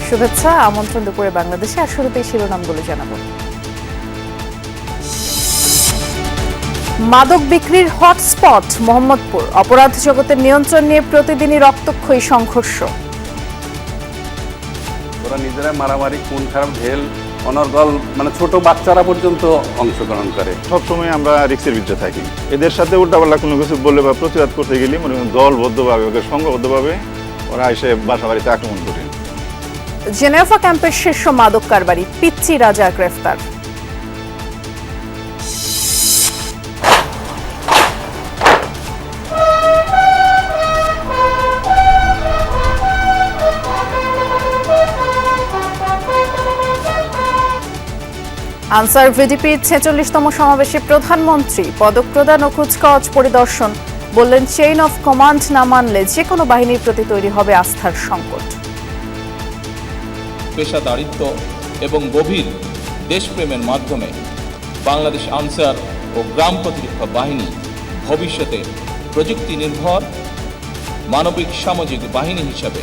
শুভেচ্ছা, আমন্ত্রণ দুপুরে বাংলাদেশে। আর শুরুতেই শিরোনামগুলো জানাবো। মাদক বিক্রির হটস্পট মোহাম্মদপুর, অপরাধ জগতের নিয়ন্ত্রণ নিয়ে প্রতিদিনই রক্তক্ষয়ী সংঘর্ষ। ওরা নিজেরা মারামারি, খুন খারাপ, ঢেল, অনর্গল, মানে ছোট বাচ্চারা পর্যন্ত অংশগ্রহণ করে। সবসময় আমরা রিস্কের ভিতরে থাকি। এদের সাথে উল্টাপাল্টা কোনো কিছু বললে বা প্রতিবাদ করতে গেলে মনে করেন দলবদ্ধভাবে, সংঘবদ্ধভাবে ওরা এসে বাসা বাড়িতে আক্রমণ করে। জেনেভা ক্যাম্পের শীর্ষ মাদক কারবারি পিচ্চি রাজা গ্রেফতার। আনসার ভিডিপির ৪৬তম সমাবেশে প্রধানমন্ত্রী পদক প্রদান ও কুচকাওয়াজ পরিদর্শন। বললেন, চেইন অফ কমান্ড না মানলে যে কোনো বাহিনীর প্রতি তৈরি হবে আস্থার সংকট। পেশাদারিত্ব এবং গভীর দেশপ্রেমের মাধ্যমে বাংলাদেশ আনসার ও গ্রাম প্রতিরক্ষা বাহিনী ভবিষ্যতে প্রযুক্তি নির্ভর মানবিক সামাজিক বাহিনী হিসাবে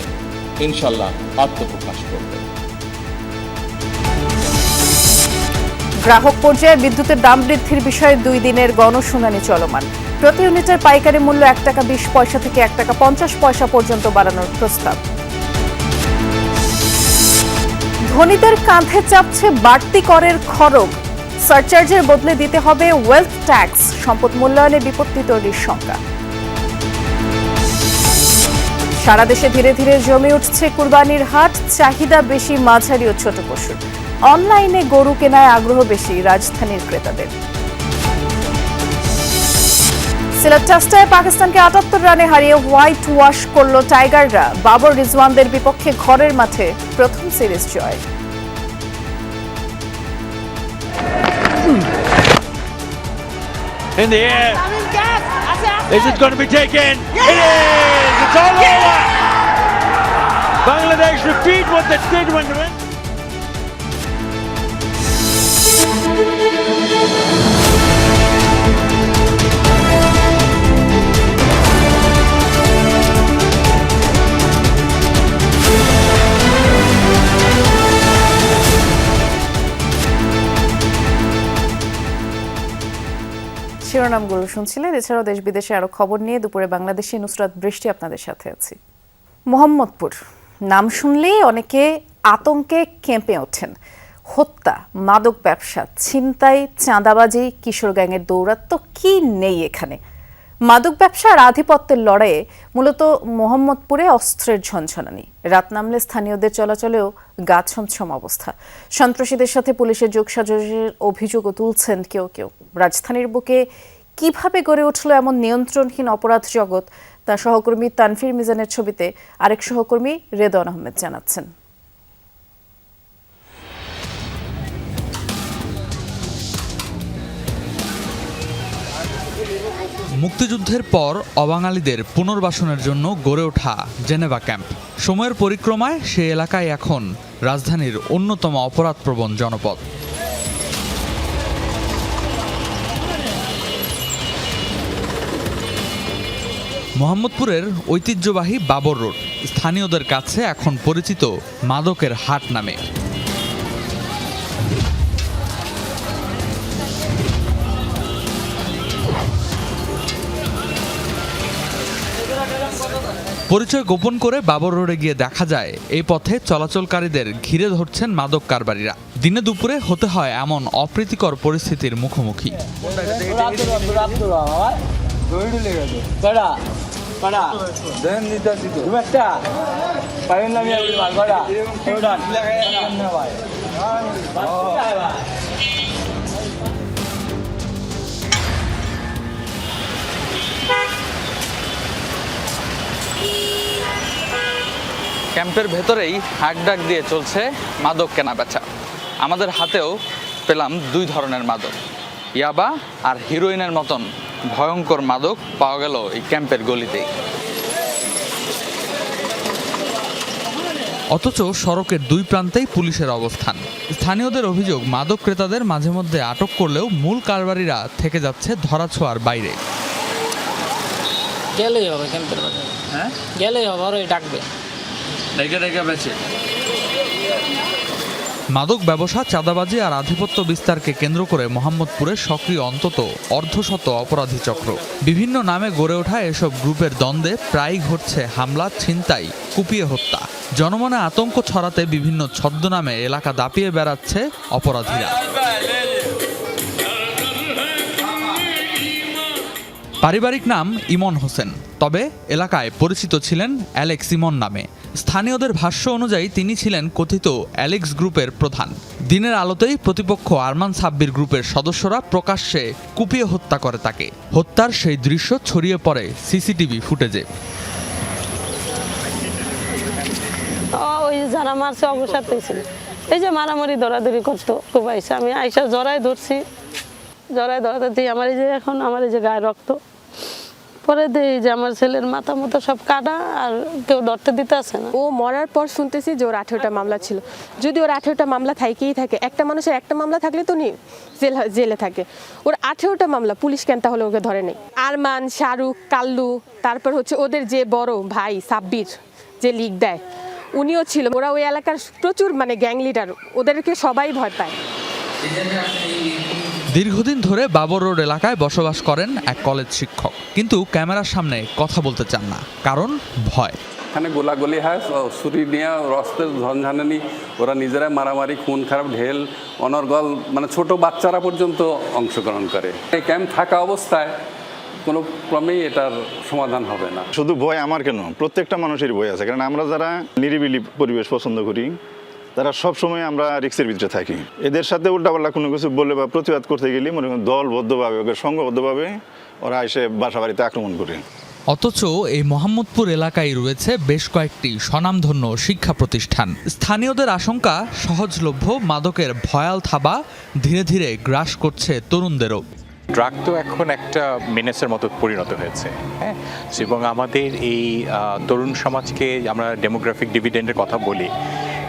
ইনশাল্লাহ আত্মপ্রকাশ করবে। গ্রাহক পর্যায়ে বিদ্যুতের দাম বৃদ্ধির বিষয়ে ২ দিনের গণশুনানি চলমান। প্রতি ইউনিটের পাইকারি মূল্য ৳১.২০ থেকে ৳১.৫০ পর্যন্ত বাড়ানোর প্রস্তাব। ধনীদের কাঁধে চাপছে বাড়তি করের খড়গ। সারচার্জের বদলে দিতে হবে ওয়েলথ ট্যাক্স। সম্পদ মূল্যায়নে বিপত্তি তৈরির শঙ্কা। সারা দেশে ধীরে ধীরে জমে উঠছে কুরবানির হাট। চাহিদা বেশি মাঝারি ও ছোট পশুর। অনলাইনে গরু কেনায় আগ্রহ বেশি রাজধানীর ক্রেতাদের। সিলেট টেস্টে পাকিস্তানকে ৭৮ রানে হারিয়ে হোয়াইট ওয়াশ করল টাইগাররা। বাবর রিজওয়ানদের বিপক্ষে ঘরের মাঠে প্রথম সিরিজ জয়। In the air. Is it going to be taken? It is! It's all over! Bangladesh repeat what they did when they went. শিরোনামগুলো শুনছিলেন। এছাড়াও দেশ বিদেশে আরো খবর নিয়ে দুপুরে বাংলাদেশে নুসরাত বৃষ্টি আপনাদের সাথে আছি। মোহাম্মদপুর নাম শুনলেই অনেকে আতঙ্কে কেঁপে ওঠেন। হত্যা, মাদক ব্যবসা, ছিনতাই, চাঁদাবাজি, কিশোর গ্যাংয়ের দৌরাত্ম কি নেই এখানে। মাদক ব্যবসা আর আধিপত্যের লড়াইয়ে মূলত মোহাম্মদপুরে অস্ত্রের ঝনঝনানি। রাত নামলে স্থানীয়দের চলাচলেও গা ছমছম অবস্থা। সন্ত্রাসীদের সাথে পুলিশের যোগসাজশের অভিযোগও তুলছেন কেউ কেউ। রাজধানীর বুকে কিভাবে গড়ে উঠল এমন নিয়ন্ত্রণহীন অপরাধ জগৎ, তা সহকর্মী তানফির মিজানের ছবিতে আরেক সহকর্মী রেদওয়ান আহমেদ জানাচ্ছেন। মুক্তিযুদ্ধের পর অবাঙালিদের পুনর্বাসনের জন্য গড়ে ওঠা জেনেভা ক্যাম্প। সময়ের পরিক্রমায় সে এলাকায় এখন রাজধানীর অন্যতম অপরাধপ্রবণ জনপদ। মোহাম্মদপুরের ঐতিহ্যবাহী বাবর রোড স্থানীয়দের কাছে এখন পরিচিত মাদকের হাট নামে। পরিচয় গোপন করে বাবর রোডে গিয়ে দেখা যায় এই পথে চলাচলকারীদের ঘিরে ধরছেন মাদক কারবারিরা। দিনে দুপুরে হতে হয় এমন অপ্রীতিকর পরিস্থিতির মুখোমুখি। ক্যাম্পের ভেতরেই হাঁকডাক দিয়ে চলছে মাদক কেনা বেচা। আমাদের হাতেও পেলাম 2 ধরনের মাদক, ইয়াবা আর হিরোইনের মতন ভয়ঙ্কর মাদক পাওয়া গেল এই ক্যাম্পের গলিতেই। অথচ সড়কের 2 প্রান্তেই পুলিশের অবস্থান। স্থানীয়দের অভিযোগ, মাদক ক্রেতাদের মাঝে মধ্যে আটক করলেও মূল কারবারিরা থেকে যাচ্ছে ধরাছোঁয়ার বাইরে। গেলেই হবে ক্যাম্পের বাজারে, হ্যাঁ গেলেই হবে, আর ওই ডাকবে ডেকে বেচে। মাদক ব্যবসা, চাঁদাবাজি আর আধিপত্য বিস্তারকে কেন্দ্র করে মোহাম্মদপুরে সক্রিয় অন্তত অর্ধশত অপরাধী চক্র। বিভিন্ন নামে গড়ে ওঠা এসব গ্রুপের দ্বন্দ্বে প্রায়ই ঘটছে হামলা, ছিনতাই, কুপিয়ে হত্যা। জনমনে আতঙ্ক ছড়াতে বিভিন্ন ছদ্মনামে এলাকা দাপিয়ে বেড়াচ্ছে অপরাধীরা। পারিবারিক নাম ইমন হোসেন, তবে এলাকায় পরিচিত ছিলেন অ্যালেক্স ইমন নামে। স্থানীয়দের ভাষ্য অনুযায়ী তিনি ছিলেন কথিত অ্যালেক্স গ্রুপের প্রধান। দিনের আলোতেই প্রতিপক্ষ আরমান সাব্বির গ্রুপের সদস্যরা প্রকাশ্যে কুপিয়ে হত্যা করে তাকে। হত্যার সেই দৃশ্য ছড়িয়ে পড়ে সিসিটিভি ফুটেজে। ওই যারা মারছে অবসাতেই ছিল, এই যে মারামারি দৌড়াদৌড়ি করতো খুব আইসা, আমি আইসা জড়াই ধরছি, জড়াই ধরাতে দিই আমার এই যে এখন আমার এই যে গায়ে রক্ত, পরে দিই যে আমার ছেলের মাথা মতো সব কাটা, আর কেউ ধরতে দিতে আসে না। ও মরার পর শুনতেছি যে ওর 18টা মামলা ছিল। যদি ওর 18টা মামলা থাকেই থাকে, একটা মানুষের একটা মামলা থাকলে তো উনি জেলে থাকে, ওর 18টা মামলা, পুলিশ কেন তাহলে ওকে ধরে নেই? আরমান, শাহরুখ, কাল্লু, তারপর হচ্ছে ওদের যে বড় ভাই সাব্বির যে লিগ দেয়, উনিও ছিল। ওরা ওই এলাকার প্রচুর গ্যাং লিডার, ওদেরকে সবাই ভয় পায়। দীর্ঘদিন ধরে বাবর রোড এলাকায় বসবাস করেন এক কলেজ শিক্ষক, কিন্তু ক্যামেরার সামনে কথা বলতে চান না, কারণ ভয়। এখানে গোলাগুলি হয়, ছুরি নিয়ে রক্তের ঝনঝানানি, ওরা নিজেরা মারামারি, খুন খারাপ, ঢেল, অনর্গল, ছোট বাচ্চারা পর্যন্ত অংশগ্রহণ করে। এই ক্যাম্প থাকা অবস্থায় কোনো ক্রমেই এটার সমাধান হবে না। শুধু ভয় আমার কেন, প্রত্যেকটা মানুষের ভয় আছে, কারণ আমরা যারা নিরিবিলি পরিবেশ পছন্দ করি তারা সবসময় আমরা রিস্কের ভিতরে থাকি। এদের সাথে উল্টাপাল্টা কোনো কিছু বলে বা প্রতিবাদ করতে গেলে মনে করেন দলবদ্ধভাবে, সংঘবদ্ধভাবে ওরা এসে বাসা বাড়িতে আক্রমণ করে। অথচ এই মোহাম্মদপুর এলাকায় রয়েছে বেশ কয়েকটি স্বনামধন্য শিক্ষা প্রতিষ্ঠান। স্থানীয়দের আশঙ্কা, সহজলভ্য মাদকের ভয়াল থাবা ধীরে ধীরে গ্রাস করছে তরুণদেরও। ড্রাগ তো এখন একটা মেনেসের মতো পরিণত হয়েছে, হ্যাঁ, এবং আমাদের এই তরুণ সমাজকে আমরা ডেমোগ্রাফিক ডিভিডেন্ডের কথা বলি,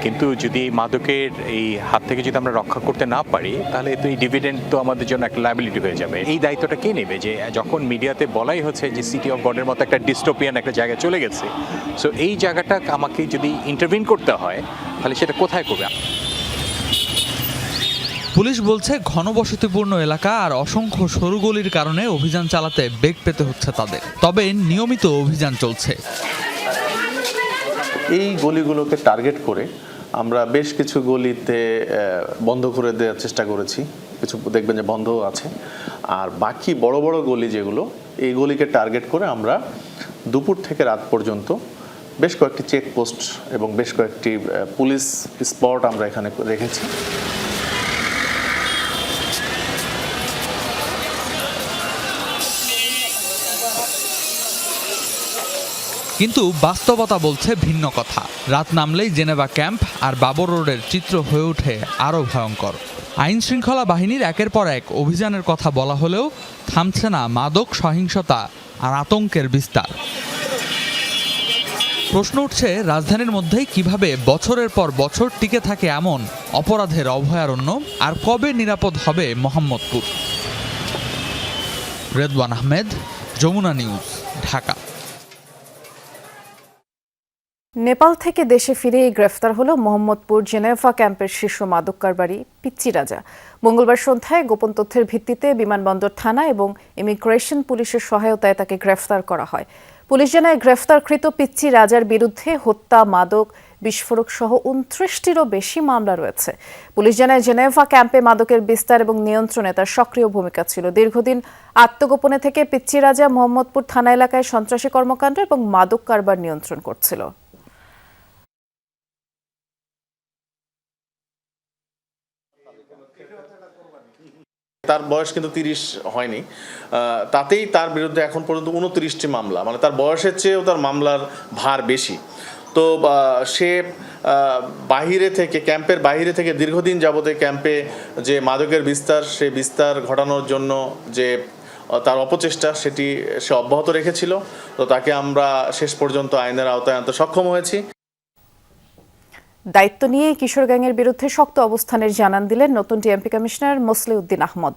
কিন্তু যদি এই মাদকের এই হাত থেকে যদি আমরা রক্ষা করতে না পারি, তাহলে তো এই ডিভিডেন্ড তো আমাদের জন্য একটা লায়াবিলিটি হয়ে যাবে। এই দায়িত্বটা কে নেবে? যে যখন মিডিয়াতে বলাই হচ্ছে যে সিটি অফ গডের মতো একটা ডিস্টোপিয়ান একটা জায়গায় চলে গেছে, সো এই জায়গাটা আমাকে যদি ইন্টারভিন করতে হয়, তাহলে সেটা কোথায় করবে? পুলিশ বলছে ঘনবসতিপূর্ণ এলাকা আর অসংখ্য সরু গলির কারণে অভিযান চালাতে বেগ পেতে হচ্ছে তাদের, তবে নিয়মিত অভিযান চলছে। এই গলিগুলোকে টার্গেট করে আমরা বেশ কিছু গলিতে বন্ধ করে দেওয়ার চেষ্টা করেছি, কিছু দেখবেন যে বন্ধও আছে, আর বাকি বড় বড় গলি যেগুলো, এই গলিকে টার্গেট করে আমরা দুপুর থেকে রাত পর্যন্ত বেশ কয়েকটি চেকপোস্ট এবং বেশ কয়েকটি পুলিশ স্পট আমরা এখানে রেখেছি। কিন্তু বাস্তবতা বলছে ভিন্ন কথা। রাত নামলেই জেনেভা ক্যাম্প আর বাবর রোডের চিত্র হয়ে ওঠে আরও ভয়ঙ্কর। আইন শৃঙ্খলা বাহিনীর একের পর এক অভিযানের কথা বলা হলেও থামছে না মাদক, সহিংসতা আর আতঙ্কের বিস্তার। প্রশ্ন উঠছে, রাজধানীর মধ্যেই কিভাবে বছরের পর বছর টিকে থাকে এমন অপরাধের অভয়ারণ্য, আর কবে নিরাপদ হবে মোহাম্মদপুর? রেদওয়ান আহমেদ, যমুনা নিউজ, ঢাকা। নেপাল থেকে দেশে ফিরেই গ্রেফতার হলো মোহাম্মদপুর জেনেভা ক্যাম্পের শীর্ষ মাদক কারবারি পিচ্চি রাজা। মঙ্গলবার সন্ধ্যায় গোপন তথ্যের ভিত্তিতে বিমানবন্দর থানা এবং ইমিগ্রেশন পুলিশের সহায়তায় তাকে গ্রেফতার করা হয়। পুলিশ জানায়, গ্রেফতারকৃত পিচ্চি রাজার বিরুদ্ধে হত্যা, মাদক, বিস্ফোরক সহ 29টিরও বেশি মামলা রয়েছে। পুলিশ জানায়, জেনেভা ক্যাম্পে মাদকের বিস্তার এবং নিয়ন্ত্রণে তার সক্রিয় ভূমিকা ছিল। দীর্ঘদিন আত্মগোপনে থেকে পিচ্চি রাজা মোহাম্মদপুর থানা এলাকায় সন্ত্রাসী কর্মকাণ্ড এবং মাদক কারবার নিয়ন্ত্রণ করছিল। তার বয়স কিন্তু 30 হয়নি, তাতেই তার বিরুদ্ধে এখন পর্যন্ত 29টি মামলা, তার বয়সের চেয়েও তার মামলার ভার বেশি। তো সে ক্যাম্পের বাইরে থেকে দীর্ঘদিন যাবতে ক্যাম্পে যে মাদকের বিস্তার, সে বিস্তার ঘটানোর জন্য যে তার অপচেষ্টা, সেটি সে অব্যাহত রেখেছিল। তো তাকে আমরা শেষ পর্যন্ত আইনের আওতায় আনতে সক্ষম হয়েছি। দায়িত্ব নিয়ে কিশোর গ্যাংয়ের বিরুদ্ধে শক্ত অবস্থানের জানান দিলেন নতুন ডিএমপি কমিশনার মোসলেউদ্দিন আহমদ।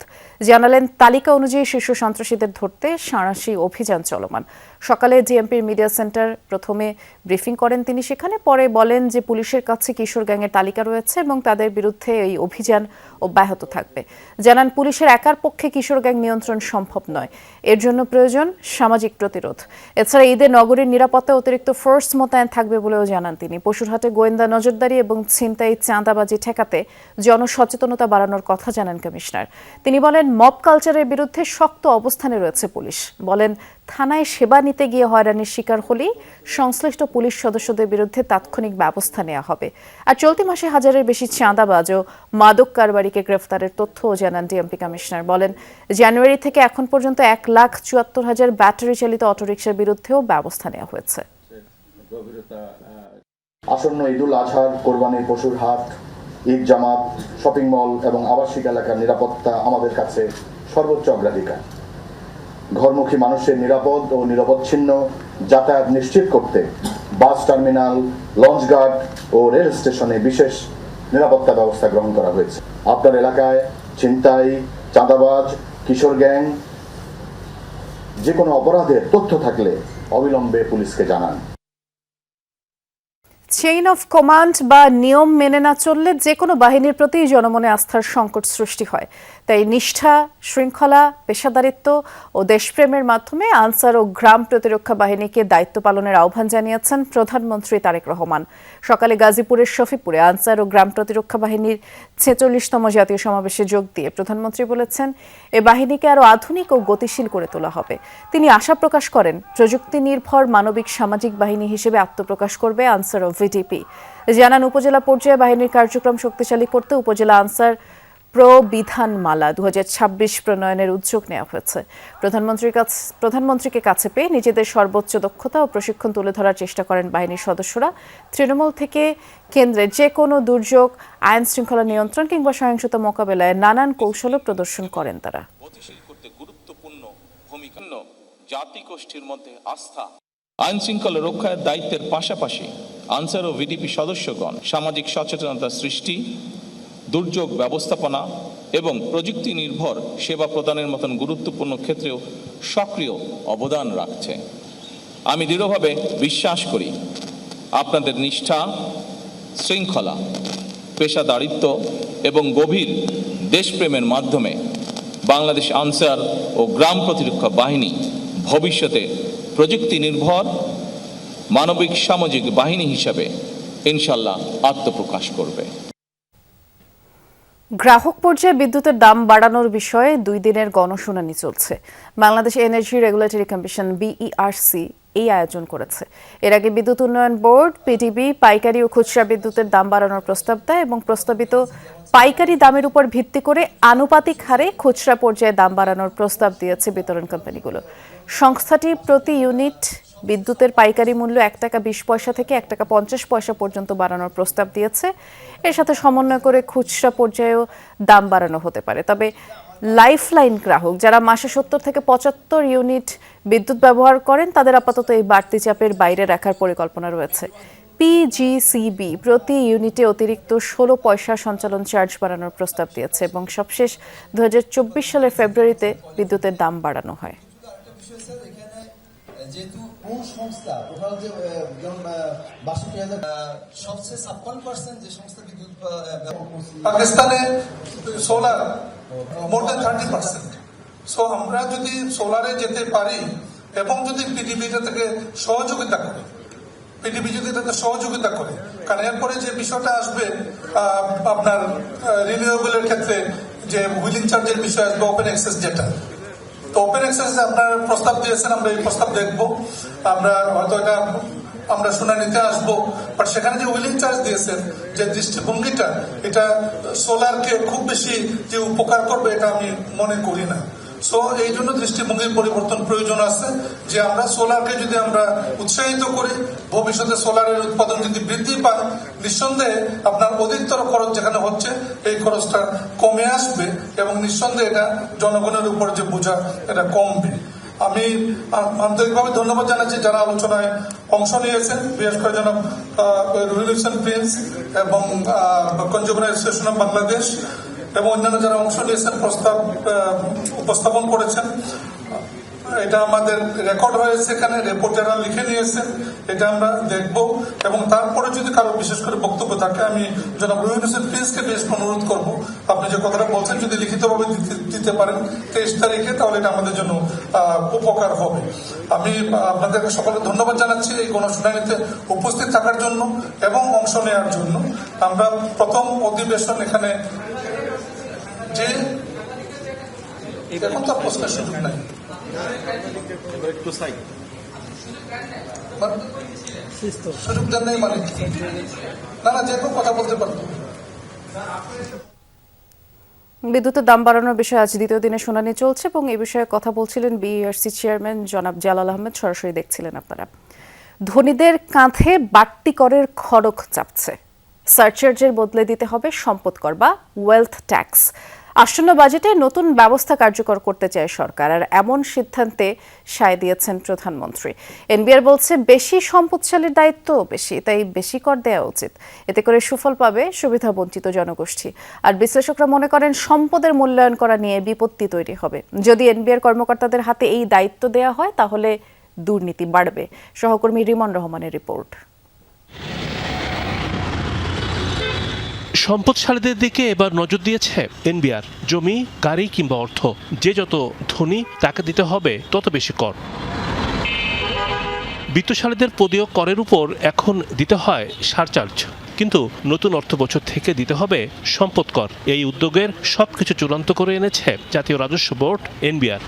জানালেন, তালিকা অনুযায়ী শীর্ষ সন্ত্রাসীদের ধরতে সাঁড়াশি অভিযান চলমান। সকালে ডিএমপির মিডিয়া সেন্টার প্রথমে ব্রিফিং করেন তিনি, সেখানে পরে বলেন যে পুলিশের কাছে কিশোর গ্যাংয়ের তালিকা রয়েছে এবং তাদের বিরুদ্ধে এই অভিযান অব্যাহত থাকবে। জানান পুলিশের একার পক্ষে কিশোর গ্যাং নিয়ন্ত্রণ সম্ভব নয়, এর জন্য প্রয়োজন সামাজিক প্রতিরোধ। এছাড়া ঈদে নগরীর নিরাপত্তায় অতিরিক্ত ফোর্স মোতায়েন থাকবে বলেও জানান তিনি। পশুরহাটে গোয়েন্দা নজরদারি এবং ছিনতাই চাঁদাবাজি ঠেকাতে জনসচেতনতা বাড়ানোর কথা জানান কমিশনার। তিনি বলেন মব কালচারের বিরুদ্ধে শক্ত অবস্থানে রয়েছে পুলিশ। বলেন থানায় সেবা নিতে গিয়ে হয়রানির শিকার হলেই সংশ্লিষ্ট পুলিশ সদস্যদের বিরুদ্ধে তাৎক্ষণিক ব্যবস্থা নেওয়া হবে। আর চলতি মাসে 1000-এর বেশি চাঁদাবাজ ও মাদক কারবারিকে গ্রেফতারের তথ্যও জানান ডিএমপি কমিশনার। বলেন জানুয়ারি থেকে এখন পর্যন্ত 1,74,000 ব্যাটারি চালিত অটোরিকশার বিরুদ্ধেও ব্যবস্থা নেওয়া হয়েছে। আসন্ন ঈদুল আজহার কোরবানির পশুর হাট, ঈদ জামাত, শপিং মল এবং আবাসিক এলাকার নিরাপত্তা আমাদের কাছে সর্বোচ্চ অগ্রাধিকার। ঘরমুখী মানুষের নিরাপদ ও নিরবচ্ছিন্ন যাতায়াত নিশ্চিত করতে বাস টার্মিনাল, লঞ্চ ঘাট ও রেল স্টেশনে বিশেষ নিরাপত্তা ব্যবস্থা গ্রহণ করা হয়েছে। আপনার এলাকায় ছিনতাই, চাঁদাবাজ, কিশোর গ্যাং যে কোনো অপরাধের তথ্য থাকলে অবিলম্বে পুলিশকে জানান। চেইন অফ কমান্ড বা নিয়ম মেনে না চললে যে কোনো বাহিনীর প্রতি জনমনে আস্থার সংকট সৃষ্টি হয়। তাই নিষ্ঠা, শৃঙ্খলা, পেশাদারিত্ব ও দেশপ্রেমের মাধ্যমে আনসার ও গ্রাম প্রতিরক্ষা বাহিনীকে দায়িত্ব পালনের আহ্বান জানিয়েছেন প্রধানমন্ত্রী তারেক রহমান। সকালে গাজীপুরের শফিপুরে আনসার ও গ্রাম প্রতিরক্ষা বাহিনীর 46তম জাতীয় সমাবেশে যোগ দিয়ে প্রধানমন্ত্রী বলেছেন এ বাহিনীকে আরও আধুনিক ও গতিশীল করে তোলা হবে। তিনি আশা প্রকাশ করেন প্রযুক্তি নির্ভর মানবিক সামাজিক বাহিনী হিসেবে আত্মপ্রকাশ করবে আনসার ও ভিডিপি। জানান উপজেলা পর্যায়ে বাহিনীর কার্যক্রম শক্তিশালী করতে উপজেলা আনসার প্রবিধানমালা 2026 প্রণয়নের উদ্যোগ নেওয়া হয়েছে। প্রধানমন্ত্রীকে কাছে পেয়ে নিজেদের সর্বোচ্চ দক্ষতা ও প্রশিক্ষণ তুলে ধরার চেষ্টা করেন বাহিনীর সদস্যরা। তৃণমূল থেকে কেন্দ্রে যে কোনো দুর্যোগ, আইন শৃঙ্খলা নিয়ন্ত্রণ কিংবা সহিংসতা মোকাবেলায় নানান কৌশল প্রদর্শন করেন তারা। গতিশীল করতে গুরুত্বপূর্ণ ভূমিকা জাতিগোষ্ঠীর মধ্যে আস্থা, আইন শৃঙ্খলা রক্ষার দায়িত্বের পাশাপাশি আনসার ও ভিডিপি সদস্যগণ সামাজিক সচেতনতা সৃষ্টি, দুর্যোগ ব্যবস্থাপনা এবং প্রযুক্তি নির্ভর সেবা প্রদানের মতন গুরুত্বপূর্ণ ক্ষেত্রেও সক্রিয় অবদান রাখছে। আমি দৃঢ়ভাবে বিশ্বাস করি আপনাদের নিষ্ঠা, শৃঙ্খলা, পেশাদারিত্ব এবং গভীর দেশপ্রেমের মাধ্যমে বাংলাদেশ আনসার ও গ্রাম প্রতিরক্ষা বাহিনী ভবিষ্যতে প্রযুক্তি নির্ভর মানবিক সামাজিক বাহিনী হিসাবে ইনশাল্লাহ আত্মপ্রকাশ করবে। গ্রাহক পর্যায়ে বিদ্যুতের দাম বাড়ানোর বিষয়ে 2 দিনের গণশুনানি চলছে। Bangladesh energy regulatory commission BERC এই আয়োজন করেছে। এর আগে বিদ্যুৎ উন্নয়ন বোর্ড PDB পাইকারি ও খুচরা বিদ্যুতের দাম বাড়ানোর প্রস্তাব দেয় এবং প্রস্তাবিত পাইকারি দামের উপর ভিত্তি করে আনুপাতিক হারে খুচরা পর্যায়ে দাম বাড়ানোর প্রস্তাব দিয়েছে বিতরণ কোম্পানিগুলো। সংস্থাটি প্রতি ইউনিট বিদ্যুতের পাইকারি মূল্য 1 টাকা 20 পয়সা থেকে 1 টাকা 50 পয়সা পর্যন্ত বাড়ানোর প্রস্তাব দিয়েছে। এর সাথে সমন্বয় করে খুচরা পর্যায়েও দাম বাড়ানো হতে পারে। তবে লাইফলাইন গ্রাহক যারা মাসে 70 থেকে 75 ইউনিট বিদ্যুৎ ব্যবহার করেন তাদের আপাতত এই বাড়তি চাপের বাইরে রাখার পরিকল্পনা রয়েছে। PGCB প্রতি ইউনিটে অতিরিক্ত 16 পয়সা সঞ্চালন চার্জ বাড়ানোর প্রস্তাব দিয়েছে এবং সবশেষ 2024 সালের ফেব্রুয়ারিতে বিদ্যুতের দাম বাড়ানো হয়। যেহেতু কোন সংস্থা টোটাল যে সবচেয়ে 56% যে সংস্থা বিদ্যুৎ পাকিস্তানে সোলার মোর দ্যান 30%। সো আমরা যদি সোলারে যেতে পারি এবং যদি পিডিবি থেকে সহযোগিতা করে, কারণ এরপরে যে বিষয়টা আসবে আপনার রিনিউয়েবলের ক্ষেত্রে যে হুইলিং চার্জের বিষয় আসবে, ওপেন অ্যাক্সেস যেটা, তো ওপেন অ্যাক্সেস আপনার প্রস্তাব দিয়েছেন, আমরা এই প্রস্তাব দেখবো, আমরা হয়তো এটা আমরা শুনানিতে আসবো, বাট সেখানে যে হুইলিং চার্জ দিয়েছেন যে দৃষ্টিভঙ্গিটা, এটা সোলারকে খুব বেশি যে উপকার করবে এটা আমি মনে করি না। সো এই জন্য দৃষ্টিভঙ্গির পরিবর্তন প্রয়োজন আছে যে আমরা সোলারকে যদি আমরা উৎসাহিত করি, ভবিষ্যতে সোলারের উৎপাদন যদি বৃদ্ধি পায়, নিঃসন্দেহে আপনার অধিকতর খরচ যেখানে হচ্ছে এই খরচটা কমে আসবে এবং নিঃসন্দেহে এটা জনগণের উপর যে বোঝা এটা কমবে। আমি আন্তরিকভাবে ধন্যবাদ জানাচ্ছি যারা আলোচনায় অংশ নিয়েছেন, বিশেষ করে জনাব রুহুল হোসেন প্রিন্স এবং কনজিউমার অ্যাসোসিয়েশন অফ বাংলাদেশ এবং অন্যান্য যারা অংশ নিয়েছেন, প্রস্তাব উপস্থাপন করেছেন। এটা আমাদের রেকর্ড হয়েছে, এখানে রিপোর্টাররা লিখে নিয়েছেন, এটা আমরা দেখব এবং তারপরে যদি কারো বিশেষ করে বক্তব্য থাকে আমি জনাব রুহুল হোসেন প্রিন্সকে বেশ অনুরোধ করব, আপনি যে কথাটা বলছেন যদি লিখিতভাবে দিতে পারেন 23 তারিখে, তাহলে এটা আমাদের জন্য উপকার হবে। আমি আপনাদেরকে সকলে ধন্যবাদ জানাচ্ছি এই গণশুনানিতে উপস্থিত থাকার জন্য এবং অংশ নেওয়ার জন্য। আমরা প্রথম অধিবেশন এখানে যে এখন তো প্রশ্নের সুযোগ নাই, সুযোগ দেন নেই মানে না যে কোনো কথা বলতে পারতো। বিদ্যুতের দাম বাড়ানোর বিষয়ে আজ দ্বিতীয় দিনে শুনানি চলছে এবং এই বিষয়ে কথা বলছিলেন বিইআরসি চেয়ারম্যান জনাব জালাল আহমেদ। সরাসরি দেখছিলেন আপনারা। ধনীদের কাঁধে বাড়তি করের খড়গ চাপছে। সারচার্জের বদলে দিতে হবে সম্পদ কর বা ওয়েলথ ট্যাক্স। আসন্ন বাজেটে নতুন ব্যবস্থা কার্যকর করতে চায় সরকার, আর এমন সিদ্ধান্তে সায় দিয়েছেন প্রধানমন্ত্রী। এনবিআর বলছে বেশি সম্পদশালীর দায়িত্ব বেশি, তাই বেশি কর দেওয়া উচিত। এতে করে সুফল পাবে সুবিধা বঞ্চিত জনগোষ্ঠী। আর বিশ্লেষকরা মনে করেন সম্পদের মূল্যায়ন করা নিয়ে বিপত্তি তৈরি হবে। যদি এনবিআর কর্মকর্তাদের হাতে এই দায়িত্ব দেওয়া হয় তাহলে দুর্নীতি বাড়বে। সহকর্মী রিমন রহমানের রিপোর্ট। সম্পদশালীদের দিকে এবার নজর দিয়েছে এনবিআর। জমি, গাড়ি কিংবা অর্থ, যে যত ধনী তাকে দিতে হবে তত বেশি কর। বিত্তশালীদের পদীয় করের উপর এখন দিতে হয় সারচার্জ, কিন্তু নতুন অর্থ বছর থেকে দিতে হবে সম্পদ কর। এই উদ্যোগের সবকিছু চূড়ান্ত করে এনেছে জাতীয় রাজস্ব বোর্ড এনবিআর।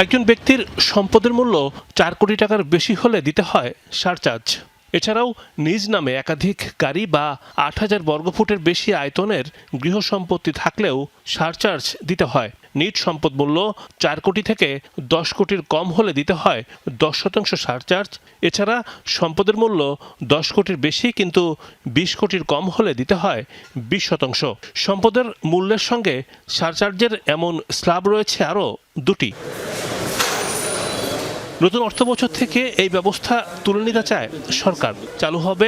একজন ব্যক্তির সম্পদের মূল্য 4 কোটি টাকার বেশি হলে দিতে হয় সারচার্জ। এছাড়াও নিজ নামে একাধিক গাড়ি বা 8000 বর্গফুটের বেশি আয়তনের গৃহ সম্পত্তি থাকলেও সারচার্জ দিতে হয়। নিট সম্পদ মূল্য 4 কোটি থেকে 10 কোটির কম হলে দিতে হয় 10% সারচার্জ। এছাড়া সম্পদের মূল্য 10 কোটির বেশি কিন্তু 20 কোটির কম হলে দিতে হয় 20%। সম্পদের মূল্যের সঙ্গে সারচার্জের এমন স্ল্যাব রয়েছে আরও 2টি। নতুন অর্থবছর থেকে এই ব্যবস্থা তুলে নিতে চায় সরকার। চালু হবে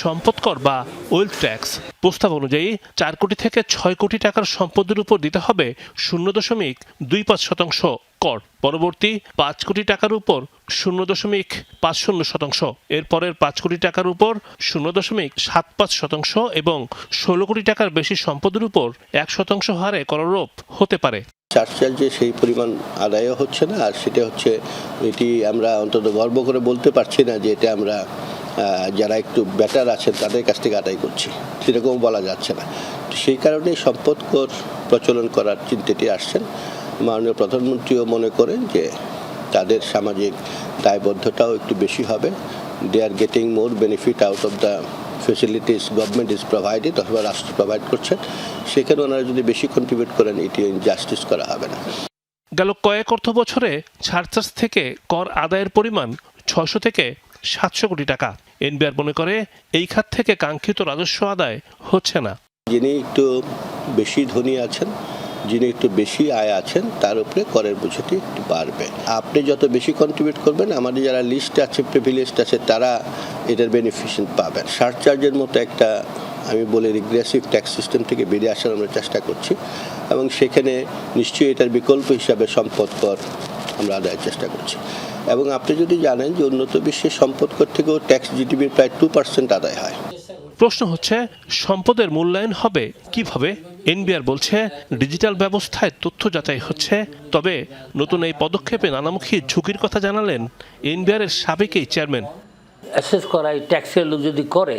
সম্পদ কর বা ওয়েলথ ট্যাক্স। প্রস্তাব অনুযায়ী 4 কোটি থেকে 6 কোটি টাকার সম্পদের উপর দিতে হবে 0.25% কর। পরবর্তী 5 কোটি টাকার উপর 0.50%, এরপরের 5 কোটি টাকার উপর 0.75% এবং 16 কোটি টাকার বেশি সম্পদের উপর 1% হারে করারোপ হতে পারে। সারচার্জে সেই পরিমাণ আদায়ও হচ্ছে না, আর সেটা হচ্ছে এটি আমরা অন্তত গর্ব করে বলতে পারছি না যে এটা আমরা যারা একটু বেটার আছেন তাদের কাছ থেকে আদায় করছি, সেরকম বলা যাচ্ছে না। সেই কারণেই সম্পদ কর প্রচলন করার চিন্তাটি আসছেন। মাননীয় প্রধানমন্ত্রীও মনে করেন যে তাদের সামাজিক দায়বদ্ধতাও একটু বেশি হবে। They are getting more benefit out of the facilities government is provided, অথবা রাষ্ট্র প্রোভাইড করছেন। সেখানে ওনারা যদি বেশি কন্ট্রিবিউট করেন এটি জাস্টিস করা হবে না। গেল কয়েক অর্থ বছরে সারচার্জ থেকে কর আদায়ের পরিমাণ 600 থেকে 700 কোটি টাকা। এনবিআর মনে করে এই খাত থেকে কাঙ্ক্ষিত রাজস্ব আদায় হচ্ছে না। যিনি একটু বেশি ধনী আছেন, যিনি একটু বেশি আয় আছেন, তার উপরে করের বোঝাটি একটু বাড়বে। আপনি যত বেশি কন্ট্রিবিউট করবেন, আমাদের যারা লিস্ট আছে, প্রিভিলেজড আছে, তারা এটার বেনিফিশিয়াল পাবেন। সারচার্জের মতো একটা আমি বলি রিগ্রেসিভ ট্যাক্স সিস্টেম থেকে বেরিয়ে আসার আমরা চেষ্টা করছি এবং সেখানে নিশ্চয়ই এটার বিকল্প হিসাবে সম্পদ কর আমরা আদায়ের চেষ্টা করছি। এবং আপনি যদি জানেন যে উন্নত বিশ্বের সম্পদ কর থেকেও ট্যাক্স জিডিপির প্রায় 2% আদায় হয়। প্রশ্ন হচ্ছে সম্পদের মূল্যায়ন হবে কিভাবে? এনবিআর বলছে ডিজিটাল ব্যবস্থায় তথ্য যাচাই হচ্ছে। তবে নতুন এই পদক্ষেপে নানামুখী ঝুঁকির কথা জানালেন এনবিআর এর সাবেক এই চেয়ারম্যান। অ্যাসেস করা ট্যাক্সের লোক যদি করে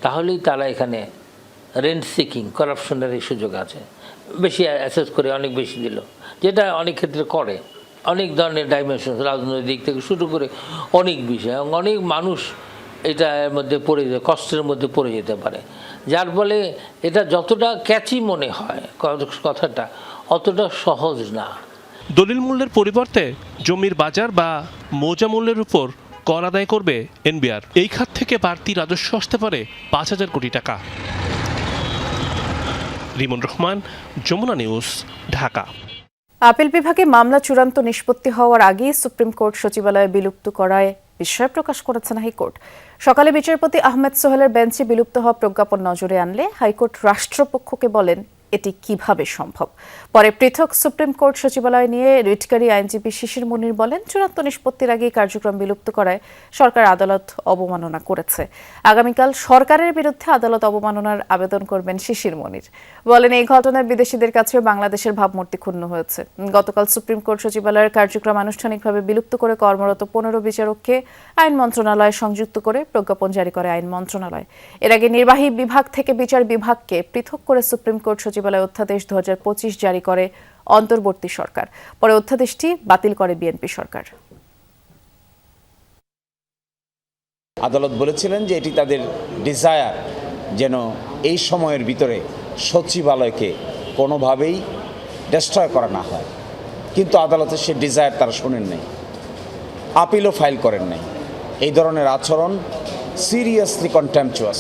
তাহলেই তারা এখানে রেন্ট সিকিং করাপশনের সুযোগ আছে। বেশি অ্যাসেস করে অনেক বেশি দিল, যেটা অনেক ক্ষেত্রে করে। অনেক ধরনের ডাইমেনশন, রাজনৈতিক দিক থেকে শুরু করে অনেক বিষয়, এবং অনেক মানুষ এটার মধ্যে পড়ে যায়, কষ্টের মধ্যে পড়ে যেতে পারে। যার ফলে এটা যতটা ক্যাচি মনে হয় কথাটা, অতটা সহজ না। দলিল মূল্যের পরিবর্তে জমির বাজার বা মৌজা মূল্যের উপর কর আদায় করবে এনবিআর। এই খাত থেকে বাড়তি রাজস্ব আসতে পারে 5000 কোটি টাকা। রিমন রহমান, যমুনা নিউজ, ঢাকা। আপিল বিভাগে মামলা চূড়ান্ত নিষ্পত্তি হওয়ার আগেই সুপ্রিম কোর্ট সচিবালয়ে বিলুপ্ত করায় বিস্ময় প্রকাশ করেছেন হাইকোর্ট। সকালে বিচারপতি আহমেদ সোহেলের বেঞ্চে বিলুপ্ত হওয়া প্রজ্ঞাপন নজরে আনলে হাইকোর্ট রাষ্ট্রপক্ষকে বলেন এটি কিভাবে সম্ভব? পরে পৃথক সুপ্রিম কোর্ট সচিবালয় নিয়ে রিটকারী আইনজীবী শিশির মুনির বলেন, চূড়ান্ত নিষ্পত্তির আগেই কার্যক্রম বিলুপ্ত করায় সরকার আদালত অবমাননা করেছে। আগামীকাল সরকারের বিরুদ্ধে আদালত অবমাননার আবেদন করবেন শিশির মুনির। বলেন, এই ঘটনায় বিদেশিদের কাছেও বাংলাদেশের ভাবমূর্তি ক্ষুণ্ণ হয়েছে। গতকাল সুপ্রিম কোর্ট সচিবালয়ের কার্যক্রম আনুষ্ঠানিকভাবে বিলুপ্ত করে কর্মরত 15 বিচারককে আইন মন্ত্রণালয়ে সংযুক্ত করে প্রজ্ঞাপন জারি করে আইন মন্ত্রণালয়। এর আগে নির্বাহী বিভাগ থেকে বিচার বিভাগকে পৃথক করে সুপ্রিম কোর্ট সচিবালয় অধ্যাদেশ 2025 জারি করে অন্তর্বর্তী সরকার। পরে অধ্যাদেশটি বাতিল করে বিএনপি সরকার। আদালত বলেছিলেন যে এটি তাদের ডিজায়ার, যেন এই সময়ের ভিতরে সচিবালয়কে কোনোভাবেই ডেস্ট্রয় করা না হয়। কিন্তু আদালতের সে ডিজায়ার তারা শোনেন নাই, আপিলও ফাইল করেন নাই। এই ধরনের আচরণ সিরিয়াসলি কন্টেম্পচুয়াস।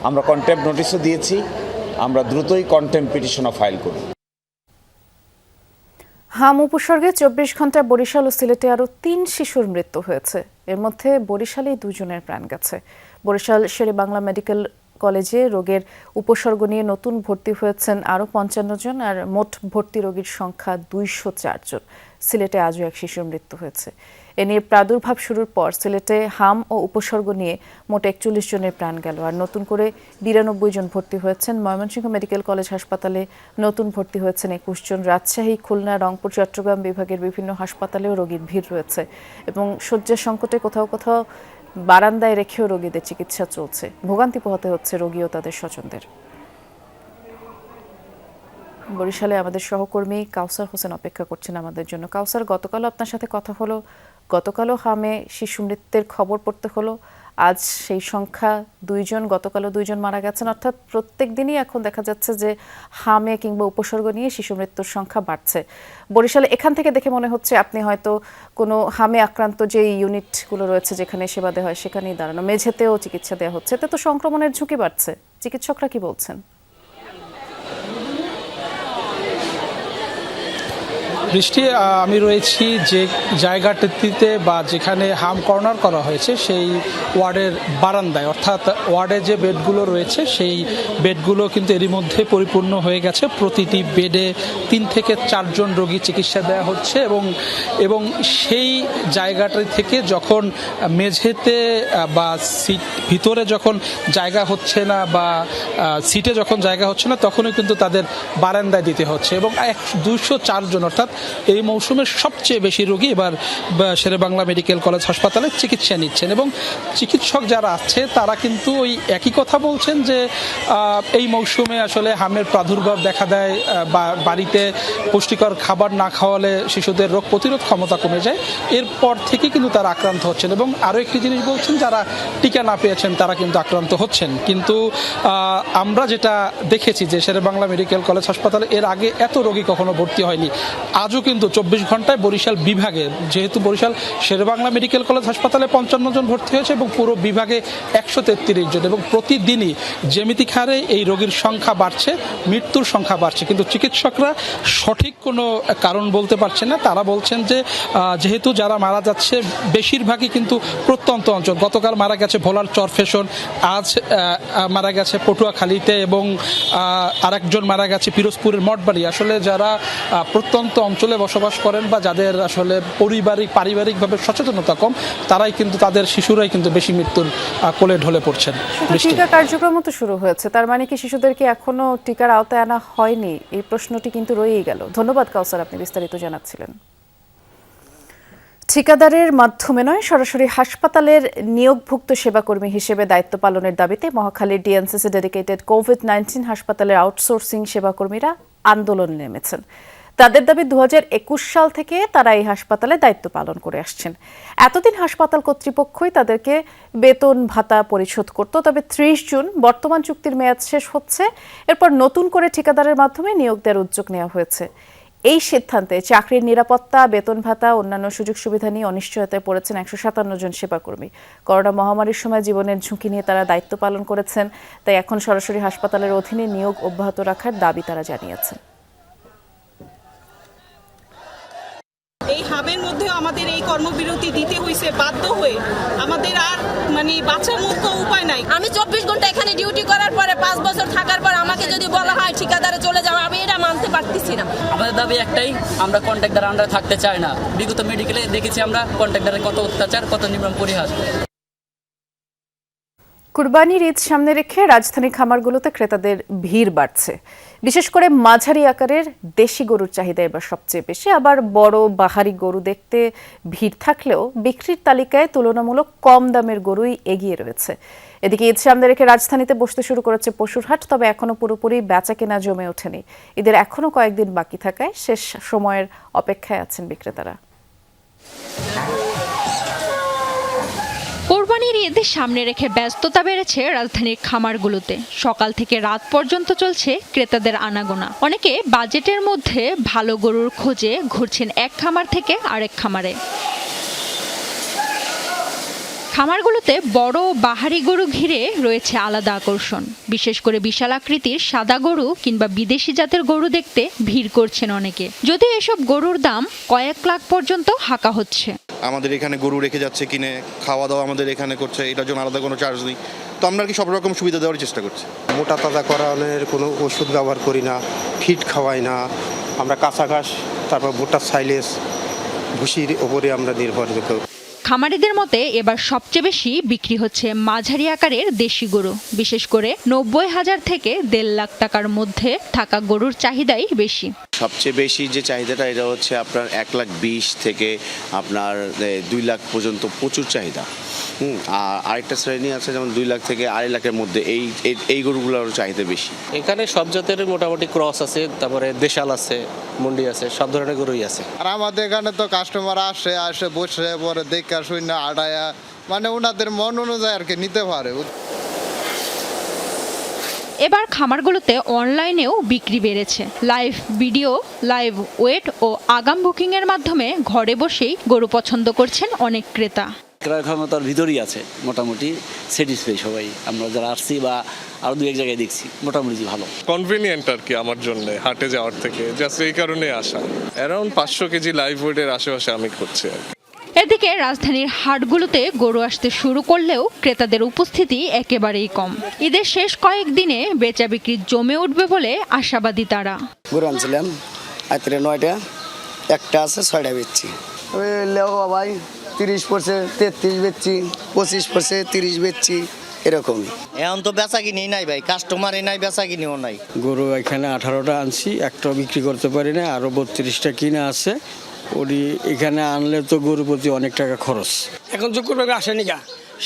আমরা কন্টেম্প নোটিশও দিয়েছি, আমরা দ্রুতই কন্টেম্প পিটিশনও ফাইল করি। হাম উপসর্গে 24 ঘন্টায় বরিশাল ও সিলেটে আরও 3 শিশুর মৃত্যু হয়েছে। এর মধ্যে বরিশালেই 2 জনের প্রাণ গেছে। বরিশাল শেরেবাংলা মেডিকেল কলেজে রোগের উপসর্গ নিয়ে নতুন ভর্তি হয়েছেন আরও 55 জন, আর মোট ভর্তি রোগীর সংখ্যা 204 জন। সিলেটে আজও 1 শিশুর মৃত্যু হয়েছে। এ নিয়ে প্রাদুর্ভাব শুরুর পর সিলেটে হাম ও উপসর্গ নিয়ে মোট 41 জনের প্রাণ গেল, আর নতুন করে 92 জন ভর্তি হয়েছেন। ময়মনসিংহ মেডিকেল কলেজ হাসপাতালে নতুন ভর্তি হয়েছেন 21 জন। রাজশাহী, খুলনা, রংপুর, চট্টগ্রাম বিভাগের বিভিন্ন হাসপাতালেও রোগীর ভিড় রয়েছে এবং শয্যা সংকটে কোথাও কোথাও বারান্দায় রেখেও রোগীদের চিকিৎসা চলছে। ভোগান্তি পোহাতে হচ্ছে রোগী ও তাদের স্বজনদের। বরিশালে আমাদের সহকর্মী কাউসার হোসেন অপেক্ষা করছেন আমাদের জন্য। কাউসার, গতকালও আপনার সাথে কথা হলো, গতকালও হামে শিশু মৃত্যুর খবর পড়তে হলো, আজ সেই সংখ্যা 2 জন, গতকালও 2 জন মারা গেছেন। অর্থাৎ প্রত্যেক দিনই এখন দেখা যাচ্ছে যে হামে কিংবা উপসর্গ নিয়ে শিশু মৃত্যুর সংখ্যা বাড়ছে বরিশালে। এখান থেকে দেখে মনে হচ্ছে আপনি হয়তো কোনো হামে আক্রান্ত যে ইউনিটগুলো রয়েছে যেখানে সেবা দেওয়া হয় সেখানেই দাঁড়ানো। মেঝেতেও চিকিৎসা দেওয়া হচ্ছে, এতে তো সংক্রমণের ঝুঁকি বাড়ছে। চিকিৎসকরা কি বলছেন? বৃষ্টি, আমি রয়েছি যে জায়গাটিতে বা যেখানে হাম কর্নার করা হয়েছে সেই ওয়ার্ডের বারান্দায়, অর্থাৎ ওয়ার্ডে যে বেডগুলো রয়েছে সেই বেডগুলো কিন্তু এরই মধ্যে পরিপূর্ণ হয়ে গেছে। প্রতিটি বেডে 3 থেকে 4 জন রোগী চিকিৎসা দেওয়া হচ্ছে এবং সেই জায়গাটা থেকে যখন মেঝেতে বা সিট ভিতরে যখন জায়গা হচ্ছে না বা সিটে যখন জায়গা হচ্ছে না তখনই কিন্তু তাদের বারান্দায় দিতে হচ্ছে। এবং 204 জন, অর্থাৎ এই মৌসুমের সবচেয়ে বেশি রোগী এবার শেরেবাংলা মেডিকেল কলেজ হাসপাতালে চিকিৎসা নিচ্ছেন। এবং চিকিৎসক যারা আছে তারা কিন্তু ওই একই কথা বলছেন যে এই মৌসুমে আসলে হামের প্রাদুর্ভাব দেখা দেয়, বা বাড়িতে পুষ্টিকর খাবার না খাওয়ালে শিশুদের রোগ প্রতিরোধ ক্ষমতা কমে যায়। এরপর থেকে কিন্তু তারা আক্রান্ত হচ্ছেন। এবং আরও একটি জিনিস বলছেন, যারা টিকা না পেয়েছেন তারা কিন্তু আক্রান্ত হচ্ছেন। কিন্তু আমরা যেটা দেখেছি যে শেরেবাংলা মেডিকেল কলেজ হাসপাতালে এর আগে এত রোগী কখনো ভর্তি হয়নি। আজও কিন্তু 24 ঘন্টায় বরিশাল বিভাগে, যেহেতু বরিশাল শেরেবাংলা মেডিকেল কলেজ হাসপাতালে 55 জন ভর্তি হয়েছে এবং পুরো বিভাগে 133 জন, এবং প্রতিদিনই জ্যামিতিক হারে এই রোগীর সংখ্যা বাড়ছে, মৃত্যুর সংখ্যা বাড়ছে। কিন্তু চিকিৎসকরা সঠিক কোনো কারণ বলতে পারছেন না। তারা বলছেন যে যেহেতু যারা মারা যাচ্ছে বেশিরভাগই কিন্তু প্রত্যন্ত অঞ্চল। গতকাল মারা গেছে ভোলার চরফেশন, আজ মারা গেছে পটুয়াখালীতে, এবং আরেকজন মারা গেছে পিরোজপুরের মঠবাড়ি। আসলে যারা প্রত্যন্ত অঞ্চলে বসবাস করেন বা যাদের আসলে পারিবারিকভাবে সচেতনতা কম, তারাই কিন্তু, তাদের শিশুরাই কিন্তু বেশি মৃত্যুর কোলে ঢলে পড়ছেন। টিকা কার্যক্রম তো শুরু হয়েছে, তার মানে কি শিশুদেরকে এখনো টিকার আওতায় আনা হয়নি? এই প্রশ্নটি কিন্তু রয়েই গেল। ধন্যবাদ কাউসার, আপনি বিস্তারিত জানাচ্ছিলেন। ঠিকাদারের মাধ্যমে নয়, সরাসরি হাসপাতালের নিয়োগভুক্ত সেবাকর্মী হিসেবে দায়িত্ব পালনের দাবিতে মহাখালীর ডিএনসিসি ডেডিকেটেড কোভিড-19 হাসপাতালের আউটসোর্সিং সেবাকর্মীরা আন্দোলনে নেমেছেন। তাদের দাবি 2021 সাল থেকে তারা এই হাসপাতালে দায়িত্ব পালন করে আসছেন। এতদিন হাসপাতাল কর্তৃপক্ষই তাদেরকে বেতন ভাতা পরিশোধ করত, তবে 30 জুন বর্তমান চুক্তির মেয়াদ শেষ হচ্ছে। এরপর নতুন করে ঠিকাদারের মাধ্যমে নিয়োগ দেওয়ার উদ্যোগ নেওয়া হয়েছে। এই সিদ্ধান্তে চাকরির নিরাপত্তা, বেতন ভাতা, অন্যান্য সুযোগ সুবিধা নিয়ে অনিশ্চয়তায় পড়েছেন 157 জন সেবাকর্মী। করোনা মহামারীর সময় জীবনের ঝুঁকি নিয়ে তারা দায়িত্ব পালন করেছেন, তাই এখন সরাসরি হাসপাতালের অধীনে নিয়োগ অব্যাহত রাখার দাবি তারা জানিয়েছেন। এই হাবের মধ্যেও আমাদের এই কর্মবিরতি দিতে হয়েছে বাধ্য হয়ে। আমাদের আর মানে বাঁচার মতো উপায় নাই। আমি 24 ঘন্টা এখানে ডিউটি করার পরে 5 বছর থাকার পর আমাকে যদি বলা হয় ঠিকাদারে চলে যাও, আমি এটা মানতে পারতেছি না। আমাদের দাবি একটাই, আমরা কন্ট্রাক্টর আন্ডারে থাকতে চাই না। বিগত মেডিকেলে দেখেছি আমরা কন্ট্রাক্টরের কত অত্যাচার, কত নির্মম পরিহাস। কুরবানির ঈদ সামনে রেখে রাজধানীর খামারগুলোতে ক্রেতাদের ভিড় বাড়ছে। বিশেষ করে মাঝারি আকারের দেশি গরুর চাহিদা এবার সবচেয়ে বেশি। আবার বড় বাহারি গরু দেখতে ভিড় থাকলেও বিক্রির তালিকায় তুলনামূলক কম দামের গরুই এগিয়ে রয়েছে। এদিকে ঈদ সামনে রেখে রাজধানীতে বসতে শুরু করেছে পশুর হাট, তবে এখনো পুরোপুরি বেচা কেনা জমে ওঠেনি। ঈদের এখনো কয়েকদিন বাকি থাকায় শেষ সময়ের অপেক্ষায় আছেন বিক্রেতারা। কোরবানির ঈদ সামনে রেখে ব্যস্ততা বেড়েছে রাজধানীর খামারগুলোতে। সকাল থেকে রাত পর্যন্ত চলছে ক্রেতাদের আনাগোনা। অনেকে বাজেটের মধ্যে ভালো গরুর খোঁজে ঘুরছেন এক খামার থেকে আরেক খামারে। খামারগুলোতে বড় বাহারি গরু ঘিরে রয়েছে আলাদা আকর্ষণ। বিশেষ করে বিশাল আকৃতির সাদা গরু কিংবা বিদেশি জাতের গরু দেখতে ভিড় করছেন অনেকে। যদিও এসব গরুর দাম কয়েক লাখ পর্যন্ত হাঁকা হচ্ছে। আমাদের এখানে গরু রেখে যাচ্ছে কিনে, খাওয়া দাওয়া আমাদের এখানে করছে, এটার জন্য আলাদা কোনো চার্জ নেই। তো আমরা কি সব রকম সুবিধা দেওয়ার চেষ্টা করছি। মোটা তাজা করানোর কোনো ওষুধ ব্যবহার করি না, ফিড খাওয়াই না। আমরা কাঁচা ঘাস, তারপর ভুট্টার সাইলেজ, ভুসির ওপরে আমরা নির্ভর করি। খামারিদের মতে এবার সবচেয়ে বেশি বিক্রি হচ্ছে মাঝারি আকারের দেশি গরু। বিশেষ করে 90,000 থেকে 1.5 লাখ টাকার মধ্যে থাকা গরুর চাহিদাই বেশি। সবচেয়ে বেশি যে চাহিদাটা এটা হচ্ছে আপনার 1,20,000 থেকে আপনার 2 লাখ পর্যন্ত প্রচুর চাহিদা। আর আরেকটা শ্রেণী আছে যেমন 2 লাখ থেকে 2.5 লাখের মধ্যে, এই গরুগুলোর চাহিদা বেশি। এখানে সব জাতের মোটামুটি ক্রস আছে, তারপরে দেশাল আছে, মুন্ডি আছে, সব ধরনের গরুই আছে। আর আমাদের এখানে তো কাস্টমার আসে বসে পরে দেখা শূন্য আড়ায়া, মানে ওনাদের মন অনুযায়ী আর কি নিতে পারে। এবার খামারগুলোতে অনলাইনেও বিক্রি বেড়েছে। লাইভ ভিডিও, লাইভ ওয়েট ও আগাম বুকিং এর মাধ্যমে ঘরে বসেই গরু পছন্দ করছেন অনেক ক্রেতা। ক্রয় ক্ষমতার ভিতরেই আছে, মোটামুটি স্যাটিসফাই সবাই। আমরা যারা আসছি বা আরো 2-1 জায়গায় দেখছি, মোটামুটি ভালো কনভিনিয়েন্ট আর কি আমার জন্য হাটে যাওয়ার থেকে। জাস্ট এই কারণে আসা। অ্যারাউন্ড 500 কেজি লাইভ ওয়েটের আশেপাশে আমি করছি আর কি। এদিকে রাজধানীর হাটগুলোতে গরু আসতে শুরু করলেও ক্রেতাদের উপস্থিতি একেবারেই কম। ঈদের শেষ কয়েকদিনে বেচা বিক্রি জমে উঠবে বলে আশাবাদী তারা। গরু আনছিলাম রাত্রে 9টা, একটা আছে 6টা বেচছি। ভাই 30 পড়ছে, 33 বেচছি, 25 পড়ছে, 30 বেচছি, এরকম। এখন তো বেচা কিনি নাই ভাই, কাস্টমারই নাই, বেচা কিনিও নাই। গরু এখানে 18টা আনছি, একটা বিক্রি করতে পারি না, আরো 32টা কিনে আছে। ওটি এখানে আনলে তো গরু প্রতি অনেক টাকা খরচ। এখন তো করবে আসেনি গা,